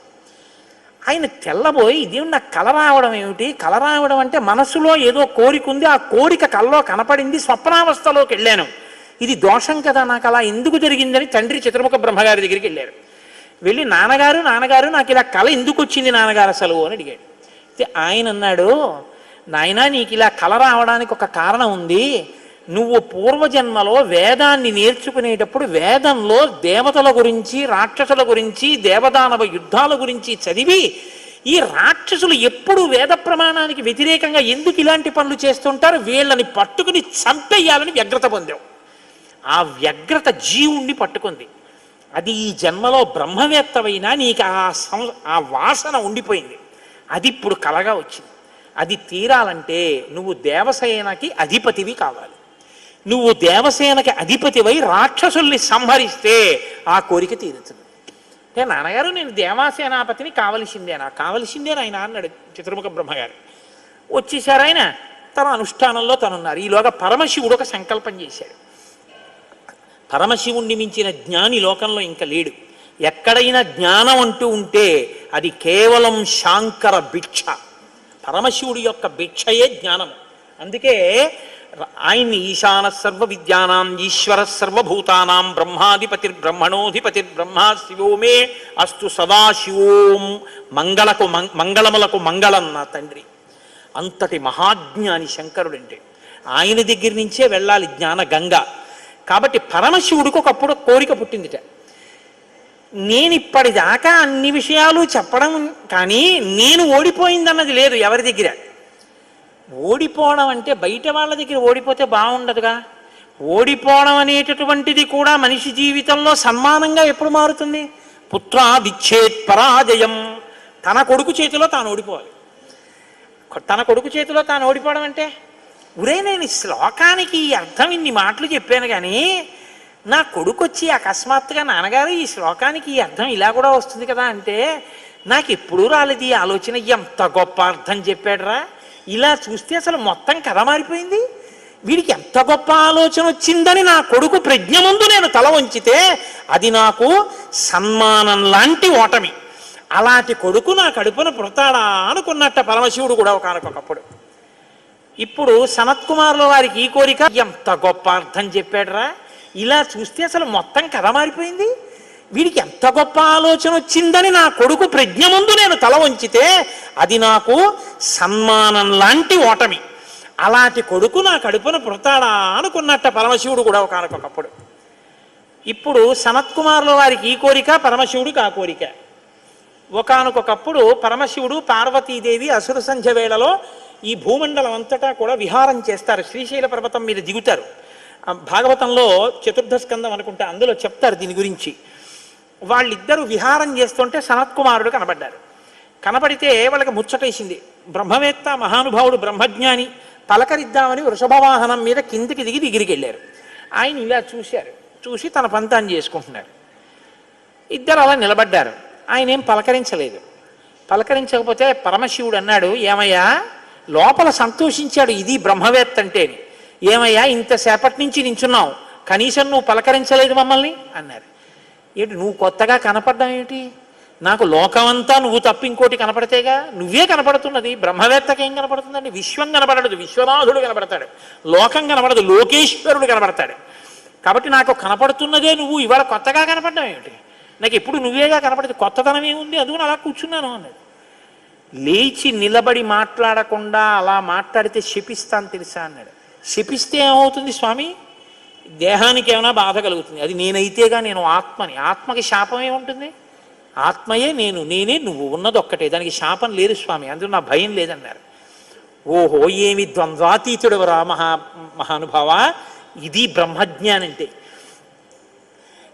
ఆయన తెల్లబోయి, ఇదేమి నాకు కల రావడం ఏమిటి, కల రావడం అంటే మనసులో ఏదో కోరిక ఉంది, ఆ కోరిక కల్లో కనపడింది, స్వప్నావస్థలోకి వెళ్ళాను, ఇది దోషం కదా, నాకు అలా ఎందుకు జరిగిందని తండ్రి చతుర్ముఖ బ్రహ్మగారి దగ్గరికి వెళ్ళారు. వెళ్ళి నాన్నగారు నాకు ఇలా కల ఎందుకు వచ్చింది నాన్నగారు అసలు అని అడిగాడు. అయితే ఆయన అన్నాడు, నాయనా నీకు ఇలా కల రావడానికి ఒక కారణం ఉంది. నువ్వు పూర్వజన్మలో వేదాన్ని నేర్చుకునేటప్పుడు వేదంలో దేవతల గురించి, రాక్షసుల గురించి, దేవదానవ యుద్ధాల గురించి చదివి, ఈ రాక్షసులు ఎప్పుడు వేద ప్రమాణానికి వ్యతిరేకంగా ఎందుకు ఇలాంటి పనులు చేస్తుంటారు, వీళ్ళని పట్టుకుని చంపేయాలని వ్యగ్రత పొందావు. ఆ వ్యగ్రత జీవుణ్ణి పట్టుకుంది. అది ఈ జన్మలో బ్రహ్మవేత్తవైనా నీకు ఆ వాసన ఉండిపోయింది. అది ఇప్పుడు కలగా వచ్చింది. అది తీరాలంటే నువ్వు దేవసేనకి అధిపతివి కావాలి. నువ్వు దేవసేనకి అధిపతివై రాక్షసుల్ని సంహరిస్తే ఆ కోరిక తీరుతుంది. అంటే నాన్నగారు నేను దేవాసేనాపతిని కావలసిందేనా ఆయన అన్నాడు చతుర్ముఖ బ్రహ్మగారు. వచ్చేసారు ఆయన, తన అనుష్ఠానంలో తనున్నారు. ఈలోగా పరమశివుడు ఒక సంకల్పం చేశాడు. పరమశివుణ్ణి మించిన జ్ఞాని లోకంలో ఇంకా లేడు. ఎక్కడైనా జ్ఞానం అంటూ ఉంటే అది కేవలం శాంకర భిక్ష. పరమశివుడి యొక్క భిక్షయే జ్ఞానం. అందుకే ఆయన్ని ఈశాన సర్వ విద్యానాం ఈశ్వర సర్వభూతానాం బ్రహ్మాధిపతిర్బ్రహ్మణోధిపతిర్బ్రహ్మ శివో మే అస్తు సదాశివోం మంగళములకు మంగళం నా తండ్రి. అంతటి మహాజ్ఞాని శంకరుడంటే. ఆయన దగ్గర నుంచే వెళ్ళాలి జ్ఞాన గంగ. కాబట్టి పరమశివుడికి ఒకప్పుడు కోరిక పుట్టిందిట, నేను ఇప్పటిదాకా అన్ని విషయాలు చెప్పడం కానీ నేను ఓడిపోయిందన్నది లేదు ఎవరి దగ్గర. ఓడిపోవడం అంటే బయట వాళ్ళ దగ్గర ఓడిపోతే బాగుండదుగా. ఓడిపోవడం అనేటటువంటిది కూడా మనిషి జీవితంలో సన్మానంగా ఎప్పుడు మారుతుంది? పుత్రాదిచ్చేత్ పరాజయం. తన కొడుకు చేతిలో తాను ఓడిపోవాలి. తన కొడుకు చేతిలో తాను ఓడిపోవడం అంటే, ఉరే నేను శ్లోకానికి ఈ అర్థం ఇన్ని మాటలు చెప్పాను కానీ నా కొడుకు వచ్చి అకస్మాత్తుగా నాన్నగారు ఈ శ్లోకానికి ఈ అర్థం ఇలా కూడా వస్తుంది కదా అంటే నాకు ఎప్పుడూ రాలేదు ఈ ఆలోచన. ఎంత గొప్ప అర్థం చెప్పాడురా, ఇలా చూస్తే అసలు మొత్తం కథ మారిపోయింది, వీడికి ఎంత గొప్ప ఆలోచన వచ్చిందని నా కొడుకు ప్రజ్ఞ ముందు నేను తల వంచితే అది నాకు సన్మానం లాంటి ఓటమి. అలాంటి కొడుకు నా కడుపున పుడతాడా అనుకున్నట్ట పరమశివుడు కూడా ఒకనకొకప్పుడు. ఇప్పుడు సనత్కుమారుల వారికి ఈ కోరిక, ఎంత గొప్ప అర్థం చెప్పాడురా, ఇలా చూస్తే అసలు మొత్తం కథ మారిపోయింది, వీడికి ఎంత గొప్ప ఆలోచన వచ్చిందని నా కొడుకు ప్రజ్ఞ ముందు నేను తల వంచితే అది నాకు సన్మానం లాంటి ఓటమి. అలాంటి కొడుకు నా కడుపున పుడతాడా అనుకున్నట్ట పరమశివుడు కూడా ఒకనకొకప్పుడు. ఇప్పుడు సనత్కుమారుల వారికి ఈ కోరిక, పరమశివుడికి ఆ కోరిక. ఒకానొకప్పుడు పరమశివుడు పార్వతీదేవి అసుర సంధ్య వేళలో ఈ భూమండలం అంతటా కూడా విహారం చేస్తారు. శ్రీశైల పర్వతం మీద దిగుతారు. భాగవతంలో చతుర్థ స్కందం అనుకుంటే అందులో చెప్తారు దీని గురించి. వాళ్ళిద్దరూ విహారం చేస్తుంటే సనత్కుమారుడు కనబడ్డారు. కనబడితే వాళ్ళకి ముచ్చటేసింది. బ్రహ్మవేత్త మహానుభావుడు బ్రహ్మజ్ఞాని, పలకరిద్దామని వృషభవాహనం మీద కిందికి దిగి దగ్గరికి వెళ్ళారు. ఆయన ఇలా చూశారు. చూసి తన పని తాను చేసుకుంటున్నారు. ఇద్దరు అలా నిలబడ్డారు. ఆయన ఏం పలకరించలేదు. పలకరించకపోతే పరమశివుడు అన్నాడు, ఏమయ్యా లోపల సంతోషించాడు ఇది బ్రహ్మవేత్త అంటేని. ఏమయ్యా ఇంతసేపటి నుంచి నించున్నావు, కనీసం నువ్వు పలకరించలేదు మమ్మల్ని అన్నారు. ఏంటి నువ్వు కొత్తగా కనపడ్డం ఏమిటి? నాకు లోకమంతా నువ్వు తప్ప ఇంకోటి కనపడితేగా. నువ్వే కనపడుతున్నది, బ్రహ్మవేత్తకి ఏం కనపడుతుందండి? విశ్వం కనపడదు, విశ్వనాథుడు కనపడతాడు. లోకం కనపడదు, లోకేశ్వరుడు కనపడతాడు. కాబట్టి నాకు కనపడుతున్నదే నువ్వు, ఇవాళ కొత్తగా కనపడ్డావు ఏమిటి? నాకు ఎప్పుడు నువ్వేగా కనపడదు, కొత్తదనం ఏముంది, అదుగు అలా కూర్చున్నాను అన్నాడు. లేచి నిలబడి మాట్లాడకుండా అలా మాట్లాడితే శపిస్తాను తెలుసా అన్నాడు. శపిస్తే ఏమవుతుంది స్వామి? దేహానికి ఏమైనా బాధ కలుగుతుంది. అది నేనైతేగా, నేను ఆత్మని. ఆత్మకి శాపం ఏముంటుంది? ఆత్మయే నేను, నేనే నువ్వు, ఉన్నది ఒక్కటే, దానికి శాపం లేదు స్వామి, అందులో నా భయం లేదన్నారు. ఓహో ఏమి ద్వంద్వాతీతుడవరా మహానుభావ, ఇది బ్రహ్మజ్ఞానం అంటే.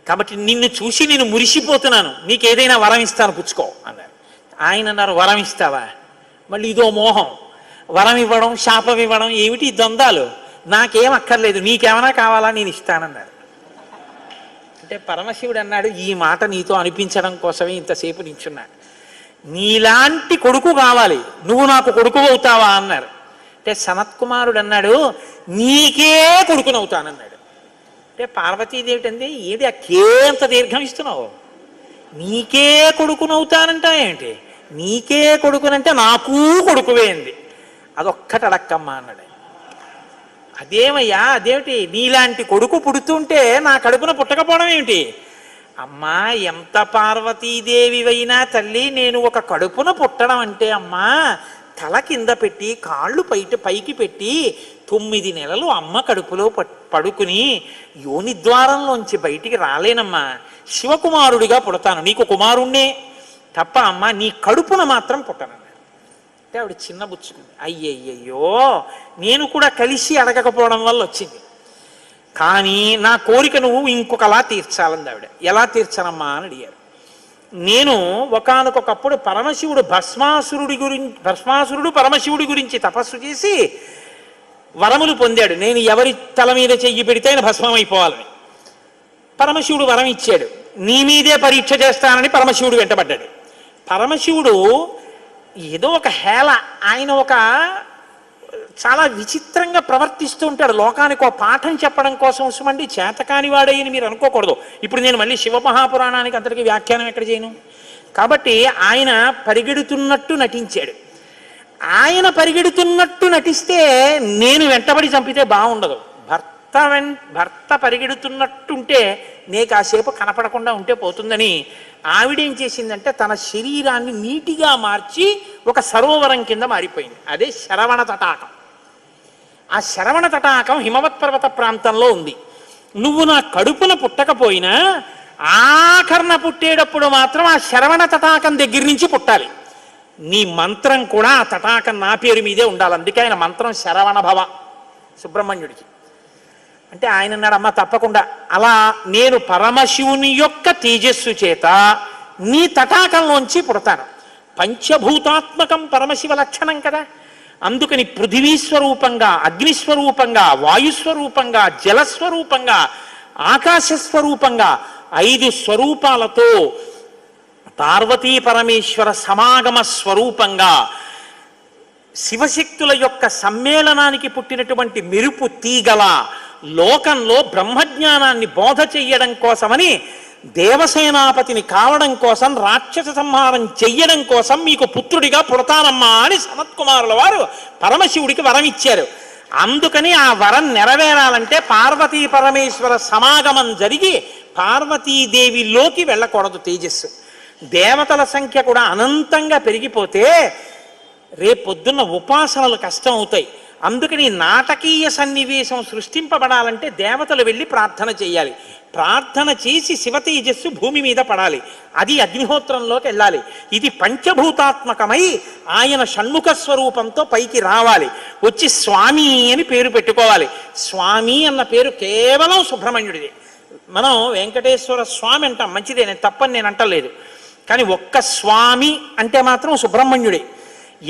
కాబట్టి నిన్ను చూసి నేను మురిసిపోతున్నాను, నీకేదైనా వరం ఇస్తాను పుచ్చుకో అన్నారు. ఆయన అన్నారు, వరం ఇస్తావా? మళ్ళీ ఇదో మోహం, వరం ఇవ్వడం శాపం ఇవ్వడం ఏమిటి ద్వంద్వాలు? నాకేం అక్కర్లేదు, నీకేమైనా కావాలా నేను ఇస్తానన్నారు. అంటే పరమశివుడు అన్నాడు, ఈ మాట నీతో అనిపించడం కోసమే ఇంతసేపు నించున్నాడు. నీలాంటి కొడుకు కావాలి, నువ్వు నాకు కొడుకు అవుతావా అన్నారు. అంటే సనత్కుమారుడు అన్నాడు, నీకే కొడుకునవుతానన్నాడు. అంటే పార్వతీదేవి అంది, ఏది ఆ కేంత దీర్ఘం ఇస్తున్నావు? నీకే కొడుకునవుతానంటా ఏంటి? నీకే కొడుకునంటే నాకు కొడుకువే అంది. అదొక్కటి అడక్కమ్మా అన్నాడు. అదేమయ్యా అదేమిటి? నీలాంటి కొడుకు పుడుతుంటే నా కడుపున పుట్టకపోవడం ఏమిటి? అమ్మా ఎంత పార్వతీదేవివైనా తల్లి, నేను ఒక కడుపున పుట్టడం అంటే అమ్మా తల కింద పెట్టి కాళ్ళు పైకి పెట్టి 9 నెలలు అమ్మ కడుపులో పడుకుని యోని ద్వారంలోంచి బయటికి రాలేనమ్మా. శివకుమారుడిగా పుడతాను, నీకు కుమారుణ్ణే తప్ప అమ్మ నీ కడుపున మాత్రం పుట్టనన్నాడు. అంటే ఆవిడ చిన్న బుచ్చుకుంది. అయ్యయ్యో నేను కూడా కలిసి అడగకపోవడం వల్ల వచ్చింది, కానీ నా కోరిక నువ్వు ఇంకొకలా తీర్చాలంది ఆవిడ. ఎలా తీర్చనమ్మా అని అడిగారు. నేను ఒకానొకప్పుడు భస్మాసురుడు పరమశివుడి గురించి తపస్సు చేసి వరములు పొందాడు. నేను ఎవరి తల మీద చెయ్యి పెడితే ఆయన భస్మం అయిపోవాలని పరమశివుడు వరం ఇచ్చాడు. నీ మీదే పరీక్ష చేస్తానని పరమశివుడు వెంటబడ్డాడు. పరమశివుడు ఏదో ఒక హేళ, ఆయన ఒక చాలా విచిత్రంగా ప్రవర్తిస్తూ ఉంటాడు. లోకానికి ఒక పాఠం చెప్పడం కోసం ఉసుమండి చేతకాని వాడని మీరు అనుకోకూడదు. ఇప్పుడు నేను మళ్ళీ శివమహాపురాణానికి అంతటికి వ్యాఖ్యానం ఎక్కడ చేయను. కాబట్టి ఆయన పరిగెడుతున్నట్టు నటించాడు. ఆయన పరిగెడుతున్నట్టు నటిస్తే నేను వెంటబడి చంపితే బాగుండదు. భర్త పరిగెడుతున్నట్టుంటే నే కాసేపు కనపడకుండా ఉంటే పోతుందని ఆవిడేం చేసిందంటే తన శరీరాన్ని నీటిగా మార్చి ఒక సరోవరం కింద మారిపోయింది. అదే శరవణ తటాకం. ఆ శరవణ తటాకం హిమవత్ పర్వత ప్రాంతంలో ఉంది. నువ్వు నా కడుపున పుట్టకపోయినా ఆఖరణ పుట్టేటప్పుడు మాత్రం ఆ శరవణ తటాకం దగ్గర నుంచి పుట్టాలి. నీ మంత్రం కూడా ఆ తటాకం నా పేరు మీదే ఉండాలి. అందుకే ఆయన మంత్రం శరవణ భవ సుబ్రహ్మణ్యుడికి. అంటే ఆయన అన్నాడు, అమ్మ తప్పకుండా, అలా నేను పరమశివుని యొక్క తేజస్సు చేత నీ తటాకంలోంచి పుడతాను. పంచభూతాత్మకం పరమశివ లక్షణం కదా. అందుకని పృథివీస్వరూపంగా, అగ్నిస్వరూపంగా, వాయుస్వరూపంగా, జలస్వరూపంగా, ఆకాశస్వరూపంగా 5 స్వరూపాలతో పార్వతీ పరమేశ్వర సమాగమ స్వరూపంగా శివశక్తుల యొక్క సమ్మేళనానికి పుట్టినటువంటి మెరుపు తీగల లోకంలో బ్రహ్మజ్ఞానాన్ని బోధ చెయ్యడం కోసమని, దేవసేనాపతిని కావడం కోసం, రాక్షస సంహారం చెయ్యడం కోసం మీకు పుత్రుడిగా పుడతానమ్మా అని సనత్కుమారుల వారు పరమశివుడికి వరం ఇచ్చారు. అందుకని ఆ వరం నెరవేరాలంటే పార్వతీ పరమేశ్వర సమాగమం జరిగి పార్వతీదేవిలోకి వెళ్ళకూడదు తేజస్సు. దేవతల సంఖ్య కూడా అనంతంగా పెరిగిపోతే రేపొద్దున్న ఉపాసనలు కష్టం అవుతాయి. అందుకని నాటకీయ సన్నివేశం సృష్టింపబడాలంటే దేవతలు వెళ్ళి ప్రార్థన చేయాలి. ప్రార్థన చేసి శివతేజస్సు భూమి మీద పడాలి. అది అగ్నిహోత్రంలోకి వెళ్ళాలి. ఇది పంచభూతాత్మకమై ఆయన షణ్ముఖ స్వరూపంతో పైకి రావాలి. వచ్చి స్వామి అని పేరు పెట్టుకోవాలి. స్వామి అన్న పేరు కేవలం సుబ్రహ్మణ్యుడిదే. మనం వెంకటేశ్వర స్వామి అంటాం, మంచిదే, నేను తప్పని నేను అంటలేదు. కానీ ఒక్క స్వామి అంటే మాత్రం సుబ్రహ్మణ్యుడే.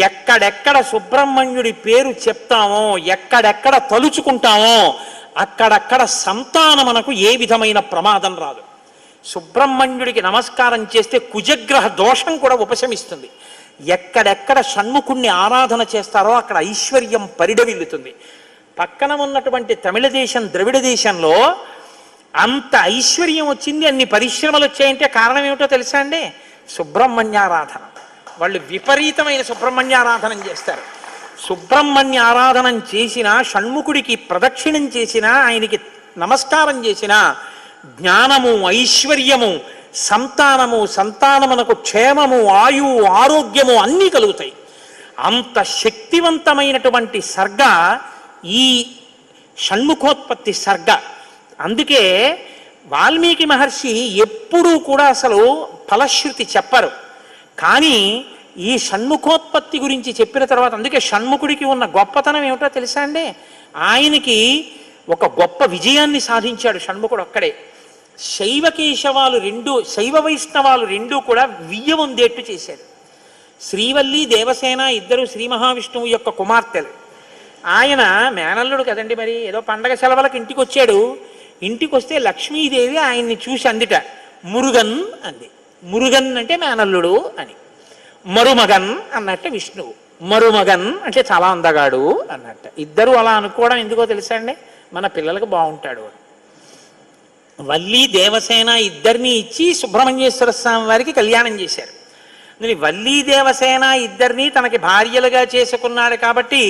ఎక్కడెక్కడ సుబ్రహ్మణ్యుడి పేరు చెప్తామో, ఎక్కడెక్కడ తలుచుకుంటామో అక్కడక్కడ సంతానమునకు ఏ విధమైన ప్రమాదం రాదు. సుబ్రహ్మణ్యుడికి నమస్కారం చేస్తే కుజగ్రహ దోషం కూడా ఉపశమిస్తుంది. ఎక్కడెక్కడ షణ్ముఖుణ్ణి ఆరాధన చేస్తారో అక్కడ ఐశ్వర్యం పరిడవిల్లుతుంది. పక్కన ఉన్నటువంటి తమిళ దేశం, ద్రవిడ దేశంలో అంత ఐశ్వర్యం వచ్చింది, అన్ని పరిశ్రమలు వచ్చాయంటే కారణం ఏమిటో తెలుసా అండి? సుబ్రహ్మణ్యారాధన. వాళ్ళు విపరీతమైన సుబ్రహ్మణ్యారాధన చేస్తారు. సుబ్రహ్మణ్య ఆరాధనం చేసినా, షణ్ముఖుడికి ప్రదక్షిణం చేసినా, ఆయనకి నమస్కారం చేసినా జ్ఞానము, ఐశ్వర్యము, సంతానమునకు క్షేమము, ఆయువు, ఆరోగ్యము అన్నీ కలుగుతాయి. అంత శక్తివంతమైనటువంటి సర్గ ఈ షణ్ముఖోత్పత్తి సర్గ. అందుకే వాల్మీకి మహర్షి ఎప్పుడూ కూడా అసలు ఫలశ్రుతి చెప్పరు. కానీ ఈ షణ్ముఖోత్పత్తి గురించి చెప్పిన తర్వాత, అందుకే షణ్ముఖుడికి ఉన్న గొప్పతనం ఏమిటో తెలుసా అండి? ఆయనకి ఒక గొప్ప విజయాన్ని సాధించాడు షణ్ముఖుడు ఒక్కడే. శైవ వైష్ణవాలు రెండూ కూడా వియ్యవందేట్టు చేశాడు. శ్రీవల్లి, దేవసేన ఇద్దరు శ్రీ మహావిష్ణువు యొక్క కుమార్తెలు. ఆయన మేనల్లుడు కదండి, మరి ఏదో పండగ సెలవులకు ఇంటికి వచ్చాడు. ఇంటికి వస్తే లక్ష్మీదేవి ఆయన్ని చూసి అందిట, మురుగన్ అంది. మురుగన్ అంటే మేనల్లుడు అని. మరుమగన్ అన్నట్టు విష్ణువు. మరుమగన్ అంటే చాలా అందగాడు అన్నట్టు. ఇద్దరు అలా అనుకోవడం ఎందుకో తెలుసా అండి? మన పిల్లలకు బాగుంటాడు. వల్లి, దేవసేన ఇద్దరిని ఇచ్చి సుబ్రహ్మణ్యేశ్వర స్వామి వారికి కళ్యాణం చేశారు. వల్లి, దేవసేన ఇద్దరిని తనకి భార్యలుగా చేసుకున్నాడు కాబట్టి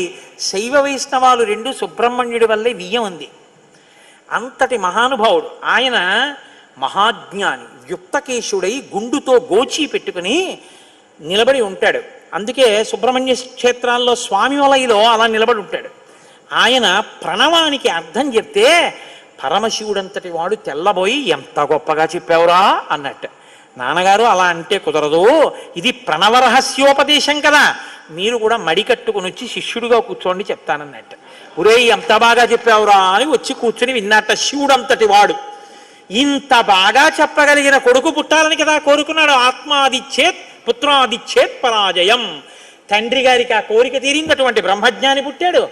శైవ వైష్ణవాలు రెండు సుబ్రహ్మణ్యుడి వల్లే వియ్యం ఉంది. అంతటి మహానుభావుడు ఆయన. మహాజ్ఞాని, యుక్తకేశుడై గుండుతో గోచి పెట్టుకుని నిలబడి ఉంటాడు. అందుకే సుబ్రహ్మణ్య క్షేత్రాల్లో స్వామి వలయలో అలా నిలబడి ఉంటాడు. ఆయన ప్రణవానికి అర్థం చెప్తే పరమశివుడంతటి వాడు తెల్లబోయి, ఎంత గొప్పగా చెప్పావురా అన్నట్టు. నాన్నగారు అలా అంటే కుదరదు, ఇది ప్రణవ రహస్యోపదేశం కదా, మీరు కూడా మడికట్టుకుని వచ్చి శిష్యుడిగా కూర్చోండి చెప్తానన్నట్టు. ఒరే ఎంత బాగా చెప్పావురా అని వచ్చి కూర్చుని విన్నట్ట. శివుడంతటి వాడు ఇంత బాగా చెప్పగలిగిన కొడుకు పుట్టాలని కదా కోరుకున్నాడు. ఆత్మాదిచ్చేత్ పుత్రాదిచ్చేత్ పరాజయం. తండ్రి గారికి ఆ కోరిక తీరిందటువంటి బ్రహ్మజ్ఞాని పుట్టాడు.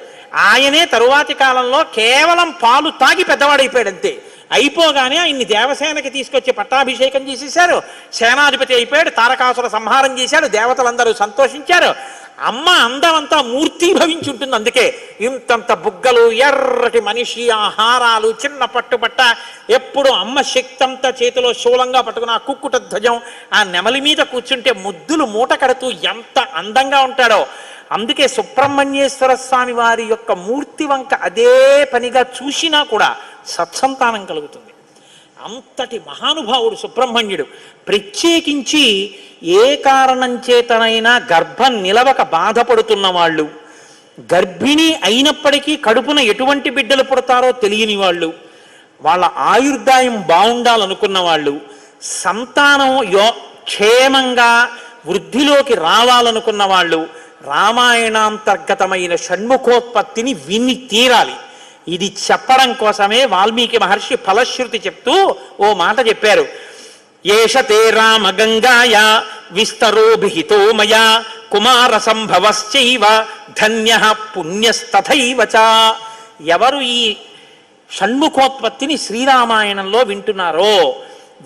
ఆయనే తరువాతి కాలంలో కేవలం పాలు తాగి పెద్దవాడైపోయాడు అంతే. అయిపోగానే ఆయన్ని దేవసేనకి తీసుకొచ్చి పట్టాభిషేకం చేసేశారు. సేనాధిపతి అయిపోయాడు. తారకాసుర సంహారం చేశాడు. దేవతలందరూ సంతోషించారు. అమ్మ అందమంతా మూర్తీభవించుంటుంది. అందుకే ఇంతంత బుగ్గలు, ఎర్రటి మనిషి, ఆహారాలు, చిన్న పట్టుబట్ట, ఎప్పుడు అమ్మ శక్తి అంతా చేతిలో శూలంగా పట్టుకుని ఆ కుక్కుట ధ్వజం ఆ నెమలి మీద కూర్చుంటే ముద్దులు మూట కడుతూ ఎంత అందంగా ఉంటాడో. అందుకే సుబ్రహ్మణ్యేశ్వర స్వామి వారి యొక్క మూర్తి వంక అదే పనిగా చూసినా కూడా సత్సంతానం కలుగుతుంది. అంతటి మహానుభావుడు సుబ్రహ్మణ్యుడు. ప్రత్యేకించి ఏ కారణం చేతనైనా గర్భం నిలవక బాధపడుతున్న వాళ్ళు, గర్భిణి అయినప్పటికీ కడుపున ఎటువంటి బిడ్డలు పుడతారో తెలియని వాళ్ళు, వాళ్ళ ఆయుర్దాయం బాగుండాలనుకున్న వాళ్ళు, సంతానం క్షేమంగా వృద్ధిలోకి రావాలనుకున్న వాళ్ళు రామాయణాంతర్గతమైన షణ్ముఖోత్పత్తిని విని తీరాలి. ఇది చెప్పడం కోసమే వాల్మీకి మహర్షి ఫలశ్రుతి చెప్తూ ఓ మాట చెప్పారు. ఏషతే రామ గంగాయ విస్తరోభిహితో మయా కుమార సంభవశ్చైవ ధన్యః పుణ్యస్తథైవ చ. ఎవరు ఈ షణ్ముఖోత్పత్తిని శ్రీరామాయణంలో వింటున్నారో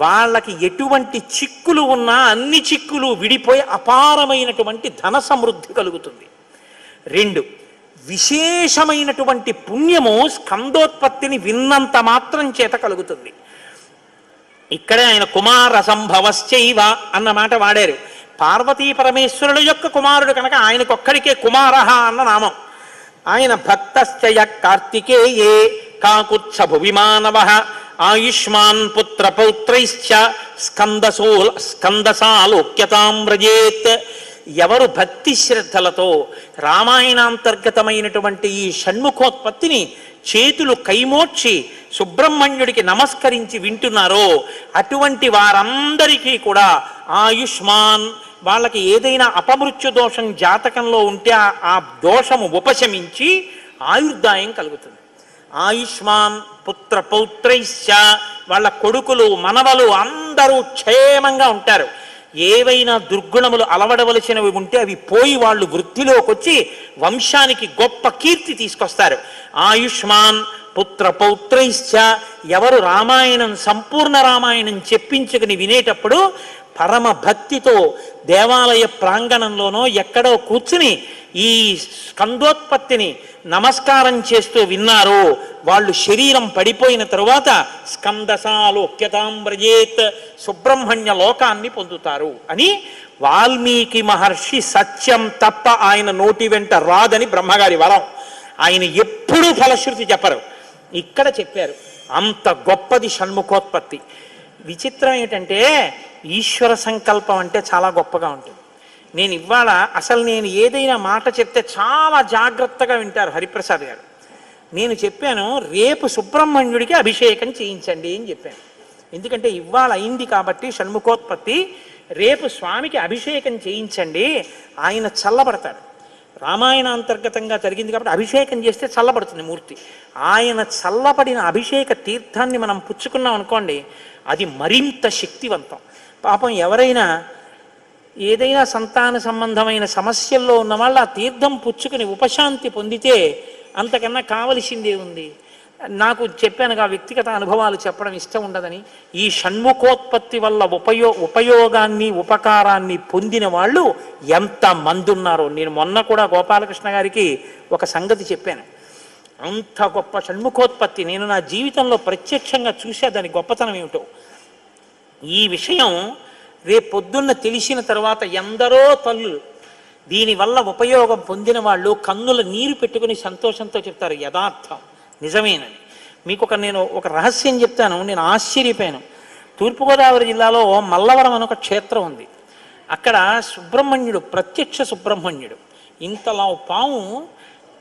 వాళ్ళకి ఎటువంటి చిక్కులు ఉన్నా అన్ని చిక్కులు విడిపోయి అపారమైనటువంటి ధన సమృద్ధి కలుగుతుంది. 2, విశేషమైనటువంటి పుణ్యము స్కందోత్పత్తిని విన్నంత మాత్రం చేత కలుగుతుంది. ఇక్కడే ఆయన కుమార సంభవశ్చైవ అన్న మాట వాడారు. పార్వతీ పరమేశ్వరుల యొక్క కుమారుడు కనుక ఆయనకొక్కడికే కుమారః అన్న నామం. ఆయన భక్తశ్చయ కార్తికేయే కాకుత్స భువిమానవః ఆయుష్మాన్ పుత్ర పౌత్రైశ్చ స్కందసాలోక్యతాం వ్రజేత్. ఎవరు భక్తి శ్రద్ధలతో రామాయణాంతర్గతమైనటువంటి ఈ షణ్ముఖోత్పత్తిని చేతులు కైమోడ్చి సుబ్రహ్మణ్యుడికి నమస్కరించి వింటున్నారో అటువంటి వారందరికీ కూడా ఆయుష్మాన్, వాళ్ళకి ఏదైనా అపమృత్యు దోషం జాతకంలో ఉంటే ఆ దోషము ఉపశమించి ఆయుర్దాయం కలుగుతుంది. ఆయుష్మాన్ పుత్ర పౌత్రైశ్చ, వాళ్ళ కొడుకులు మనవలు అందరూ క్షేమంగా ఉంటారు. ఏవైనా దుర్గుణములు అలవడవలసినవి ఉంటే అవి పోయి వాళ్ళు వృద్ధిలోకి వచ్చి వంశానికి గొప్ప కీర్తి తీసుకొస్తారు. ఆయుష్మాన్ పుత్ర పౌత్రైశ్చ, ఎవరు రామాయణం సంపూర్ణ రామాయణం చెప్పించుకుని వినేటప్పుడు పరమ భక్తితో దేవాలయ ప్రాంగణంలోనో ఎక్కడో కూర్చుని ఈ స్కందోత్పత్తిని నమస్కారం చేస్తూ విన్నారో వాళ్ళు శరీరం పడిపోయిన తరువాత స్కందసాలోక్యతాం వ్రజేత్, సుబ్రహ్మణ్య లోకాన్ని పొందుతారు అని వాల్మీకి మహర్షి సత్యం తప్ప ఆయన నోటి వెంట రాదని బ్రహ్మగారి వరం. ఆయన ఎప్పుడూ ఫలశ్రుతి చెప్పరు, ఇక్కడ చెప్పారు. అంత గొప్పది షణ్ముఖోత్పత్తి. విచిత్రం ఏంటంటే ఈశ్వర సంకల్పం అంటే చాలా గొప్పగా ఉంటుంది. నేను ఇవాళ అసలు నేను ఏదైనా మాట చెప్తే చాలా జాగ్రత్తగా వింటారు హరిప్రసాద్ గారు. నేను చెప్పాను రేపు సుబ్రహ్మణ్యుడికి అభిషేకం చేయించండి అని చెప్పాను. ఎందుకంటే ఇవాళ అయింది కాబట్టి షణ్ముఖోత్పత్తి, రేపు స్వామికి అభిషేకం చేయించండి, ఆయన చల్లబడతాడు. రామాయణాంతర్గతంగా జరిగింది కాబట్టి అభిషేకం చేస్తే చల్లబడుతుంది మూర్తి. ఆయన చల్లబడిన అభిషేక తీర్థాన్ని మనం పుచ్చుకున్నాం అనుకోండి, అది మరింత శక్తివంతం. పాపం ఎవరైనా ఏదైనా సంతాన సంబంధమైన సమస్యల్లో ఉన్న వాళ్ళు ఆ తీర్థం పుచ్చుకుని ఉపశాంతి పొందితే అంతకన్నా కావలసిందే ఉంది. నాకు చెప్పానుగా వ్యక్తిగత అనుభవాలు చెప్పడం ఇష్టం ఉండదని. ఈ షణ్ముఖోత్పత్తి వల్ల ఉపయోగాన్ని ఉపకారాన్ని పొందిన వాళ్ళు ఎంతమంది ఉన్నారో. నేను మొన్న కూడా గోపాలకృష్ణ గారికి ఒక సంగతి చెప్పాను. అంత గొప్ప షణ్ముఖోత్పత్తి నేను నా జీవితంలో ప్రత్యక్షంగా చూసా, దాని గొప్పతనం ఏమిటో. ఈ విషయం రేపొద్దున్న తెలిసిన తర్వాత ఎందరో తల్లులు దీనివల్ల ఉపయోగం పొందిన వాళ్ళు కన్నుల నీరు పెట్టుకుని సంతోషంతో చెప్తారు యథార్థం నిజమేనని. మీకు నేను ఒక రహస్యం చెప్తాను, నేను ఆశ్చర్యపోయాను. తూర్పుగోదావరి జిల్లాలో మల్లవరం అని ఒక క్షేత్రం ఉంది. అక్కడ సుబ్రహ్మణ్యుడు, ప్రత్యక్ష సుబ్రహ్మణ్యుడు, ఇంతలా పాము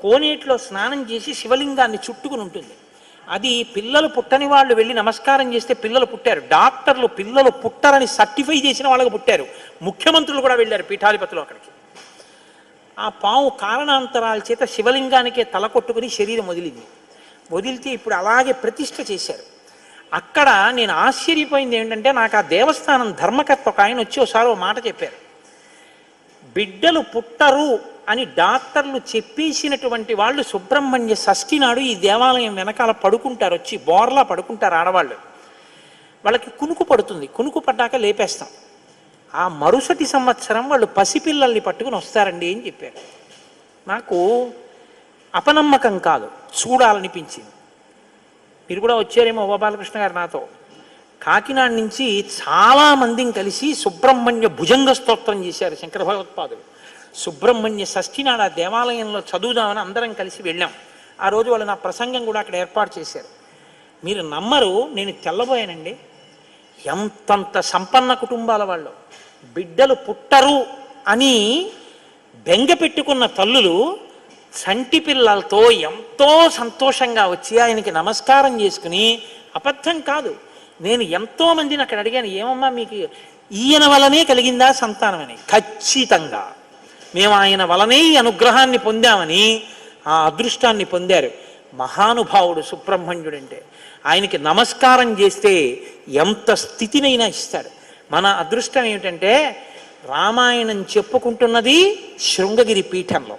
కోనేటిలో స్నానం చేసి శివలింగాన్ని చుట్టుకుని ఉంటుంది. అది పిల్లలు పుట్టని వాళ్ళు వెళ్ళి నమస్కారం చేస్తే పిల్లలు పుట్టారు. డాక్టర్లు పిల్లలు పుట్టరని సర్టిఫై చేసిన వాళ్ళకు పుట్టారు. ముఖ్యమంత్రులు కూడా వెళ్ళారు పీఠాధిపతులు అక్కడికి. ఆ పాము కారణాంతరాల చేత శివలింగానికే తల కొట్టుకుని శరీరం వదిలితే ఇప్పుడు అలాగే ప్రతిష్ఠ చేశారు. అక్కడ నేను ఆశ్చర్యపోయింది ఏంటంటే, నాకు ఆ దేవస్థానం ధర్మకర్త ఒక ఆయన వచ్చి ఒకసారి ఓ మాట చెప్పారు. బిడ్డలు పుట్టరు అని డాక్టర్లు చెప్పేసినటువంటి వాళ్ళు సుబ్రహ్మణ్య షష్ఠి నాడు ఈ దేవాలయం వెనకాల పడుకుంటారు, వచ్చి బోర్లా పడుకుంటారు ఆడవాళ్ళు. వాళ్ళకి కునుకు పడుతుంది, కునుకు పడ్డాక లేపేస్తాం. ఆ మరుసటి సంవత్సరం వాళ్ళు పసిపిల్లల్ని పట్టుకుని వస్తారండి అని చెప్పారు. నాకు అపనమ్మకం కాదు, చూడాలనిపించింది. మీరు కూడా వచ్చారేమో గోపాలకృష్ణ గారు నాతో. కాకినాడ నుంచి చాలామందిని కలిసి సుబ్రహ్మణ్య భుజంగ స్తోత్రం చేశారు శంకర భగవత్పాదులు. సుబ్రహ్మణ్య షష్ఠి నాడు ఆ దేవాలయంలో చదువుదామని అందరం కలిసి వెళ్ళాం. ఆ రోజు వాళ్ళు నా ప్రసంగం కూడా అక్కడ ఏర్పాటు చేశారు. మీరు నమ్మరు, నేను తెల్లబోయానండి. ఎంతంత సంపన్న కుటుంబాల వాళ్ళు బిడ్డలు పుట్టరు అని బెంగ పెట్టుకున్న తల్లులు చంటి పిల్లలతో ఎంతో సంతోషంగా వచ్చి ఆయనకి నమస్కారం చేసుకుని, అబద్ధం కాదు, నేను ఎంతోమందిని అక్కడ అడిగాను, ఏమమ్మా మీకు ఈయన వలనే కలిగిందా సంతానం అని. ఖచ్చితంగా మేము ఆయన వలనే ఈ అనుగ్రహాన్ని పొందామని ఆ అదృష్టాన్ని పొందారు. మహానుభావుడు సుబ్రహ్మణ్యుడు అంటే. ఆయనకి నమస్కారం చేస్తే ఎంత స్థితినైనా ఇస్తాడు. మన అదృష్టం ఏమిటంటే రామాయణం చెప్పుకుంటున్నది శృంగగిరి పీఠంలో,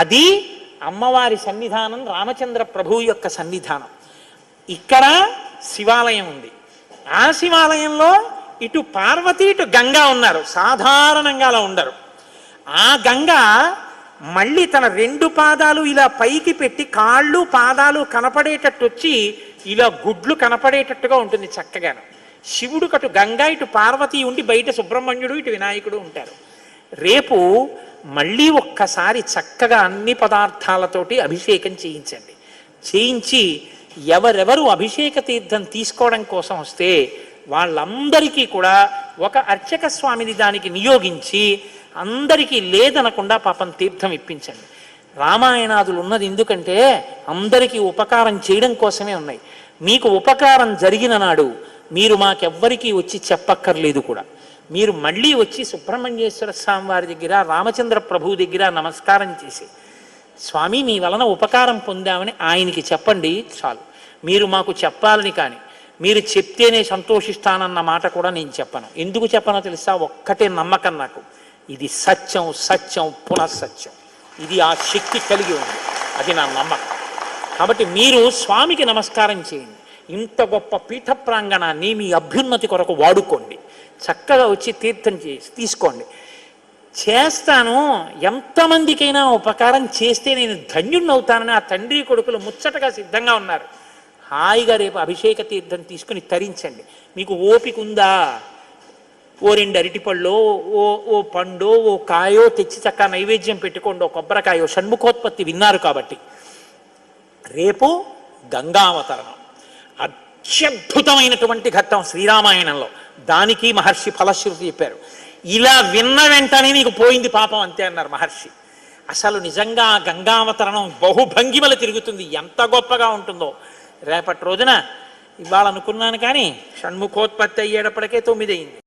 అది అమ్మవారి సన్నిధానం, రామచంద్ర ప్రభువు యొక్క సన్నిధానం. ఇక్కడ శివాలయం ఉంది. ఆ శివాలయంలో ఇటు పార్వతి ఇటు గంగా ఉన్నారు. సాధారణంగా అలా ఉండరు. ఆ గంగ మళ్ళీ తన రెండు పాదాలు ఇలా పైకి పెట్టి కాళ్ళు పాదాలు కనపడేటట్టు వచ్చి ఇలా గుడ్లు కనపడేటట్టుగా ఉంటుంది చక్కగాను. శివుడు కటు గంగా ఇటు పార్వతి ఉండి బయట సుబ్రహ్మణ్యుడు ఇటు వినాయకుడు ఉంటారు. రేపు మళ్ళీ ఒక్కసారి చక్కగా అన్ని పదార్థాలతోటి అభిషేకం చేయించండి. చేయించి ఎవరెవరు అభిషేక తీర్థం తీసుకోవడం కోసం వస్తే వాళ్ళందరికీ కూడా ఒక అర్చక స్వామిని దానికి నియోగించి అందరికీ లేదనకుండా పాపం తీర్థం ఇప్పించండి. రామాయణాదులు ఉన్నది ఎందుకంటే అందరికీ ఉపకారం చేయడం కోసమే ఉన్నాయి. మీకు ఉపకారం జరిగిన నాడు మీరు మాకెవ్వరికీ వచ్చి చెప్పక్కర్లేదు కూడా. మీరు మళ్ళీ వచ్చి సుబ్రహ్మణ్యేశ్వర స్వామి వారి దగ్గర, రామచంద్ర ప్రభువు దగ్గర నమస్కారం చేసి, స్వామి మీ వలన ఉపకారం పొందామని ఆయనకి చెప్పండి చాలు. మీరు మాకు చెప్పాలని కానీ, మీరు చెప్తేనే సంతోషిస్తానన్న మాట కూడా నేను చెప్పను. ఎందుకు చెప్పనో తెలుసా? ఒక్కటే నమ్మకం నాకు, ఇది సత్యం, సత్యం పునఃసత్యం. ఇది ఆ శక్తి కలిగి ఉంది, అది నా నమ్మకం. కాబట్టి మీరు స్వామికి నమస్కారం చేయండి. ఇంత గొప్ప పీఠ ప్రాంగణాన్ని మీ అభ్యున్నతి కొరకు వాడుకోండి. చక్కగా వచ్చి తీర్థం చేసి తీసుకోండి. చేస్తాను, ఎంతమందికైనా ఉపకారం చేస్తే నేను ధన్యుణ్ణవుతానని ఆ తండ్రి కొడుకులు ముచ్చటగా సిద్ధంగా ఉన్నారు. హాయిగా రేపు అభిషేక తీర్థం తీసుకుని తరించండి. మీకు ఓపిక ఉందా? ఓ 2 అరటిపళ్ళో, ఓ పండో, ఓ కాయో తెచ్చి చక్కగా నైవేద్యం పెట్టుకోండి. ఓ కొబ్బరికాయో. షణ్ముఖోత్పత్తి విన్నారు కాబట్టి. రేపు గంగావతరణం, అత్యద్భుతమైనటువంటి ఘట్టం శ్రీరామాయణంలో. దానికి మహర్షి ఫలశ్రుతి చెప్పారు. ఇలా విన్న వెంటనే నీకు పోయింది పాపం అంతే అన్నారు మహర్షి. అసలు నిజంగా గంగావతరణం బహుభంగిమలు తిరుగుతుంది. ఎంత గొప్పగా ఉంటుందో. రేపటి రోజున ఇవాళ అనుకున్నాను కానీ షణ్ముఖోత్పత్తి అయ్యేటప్పటికే 9 అయింది.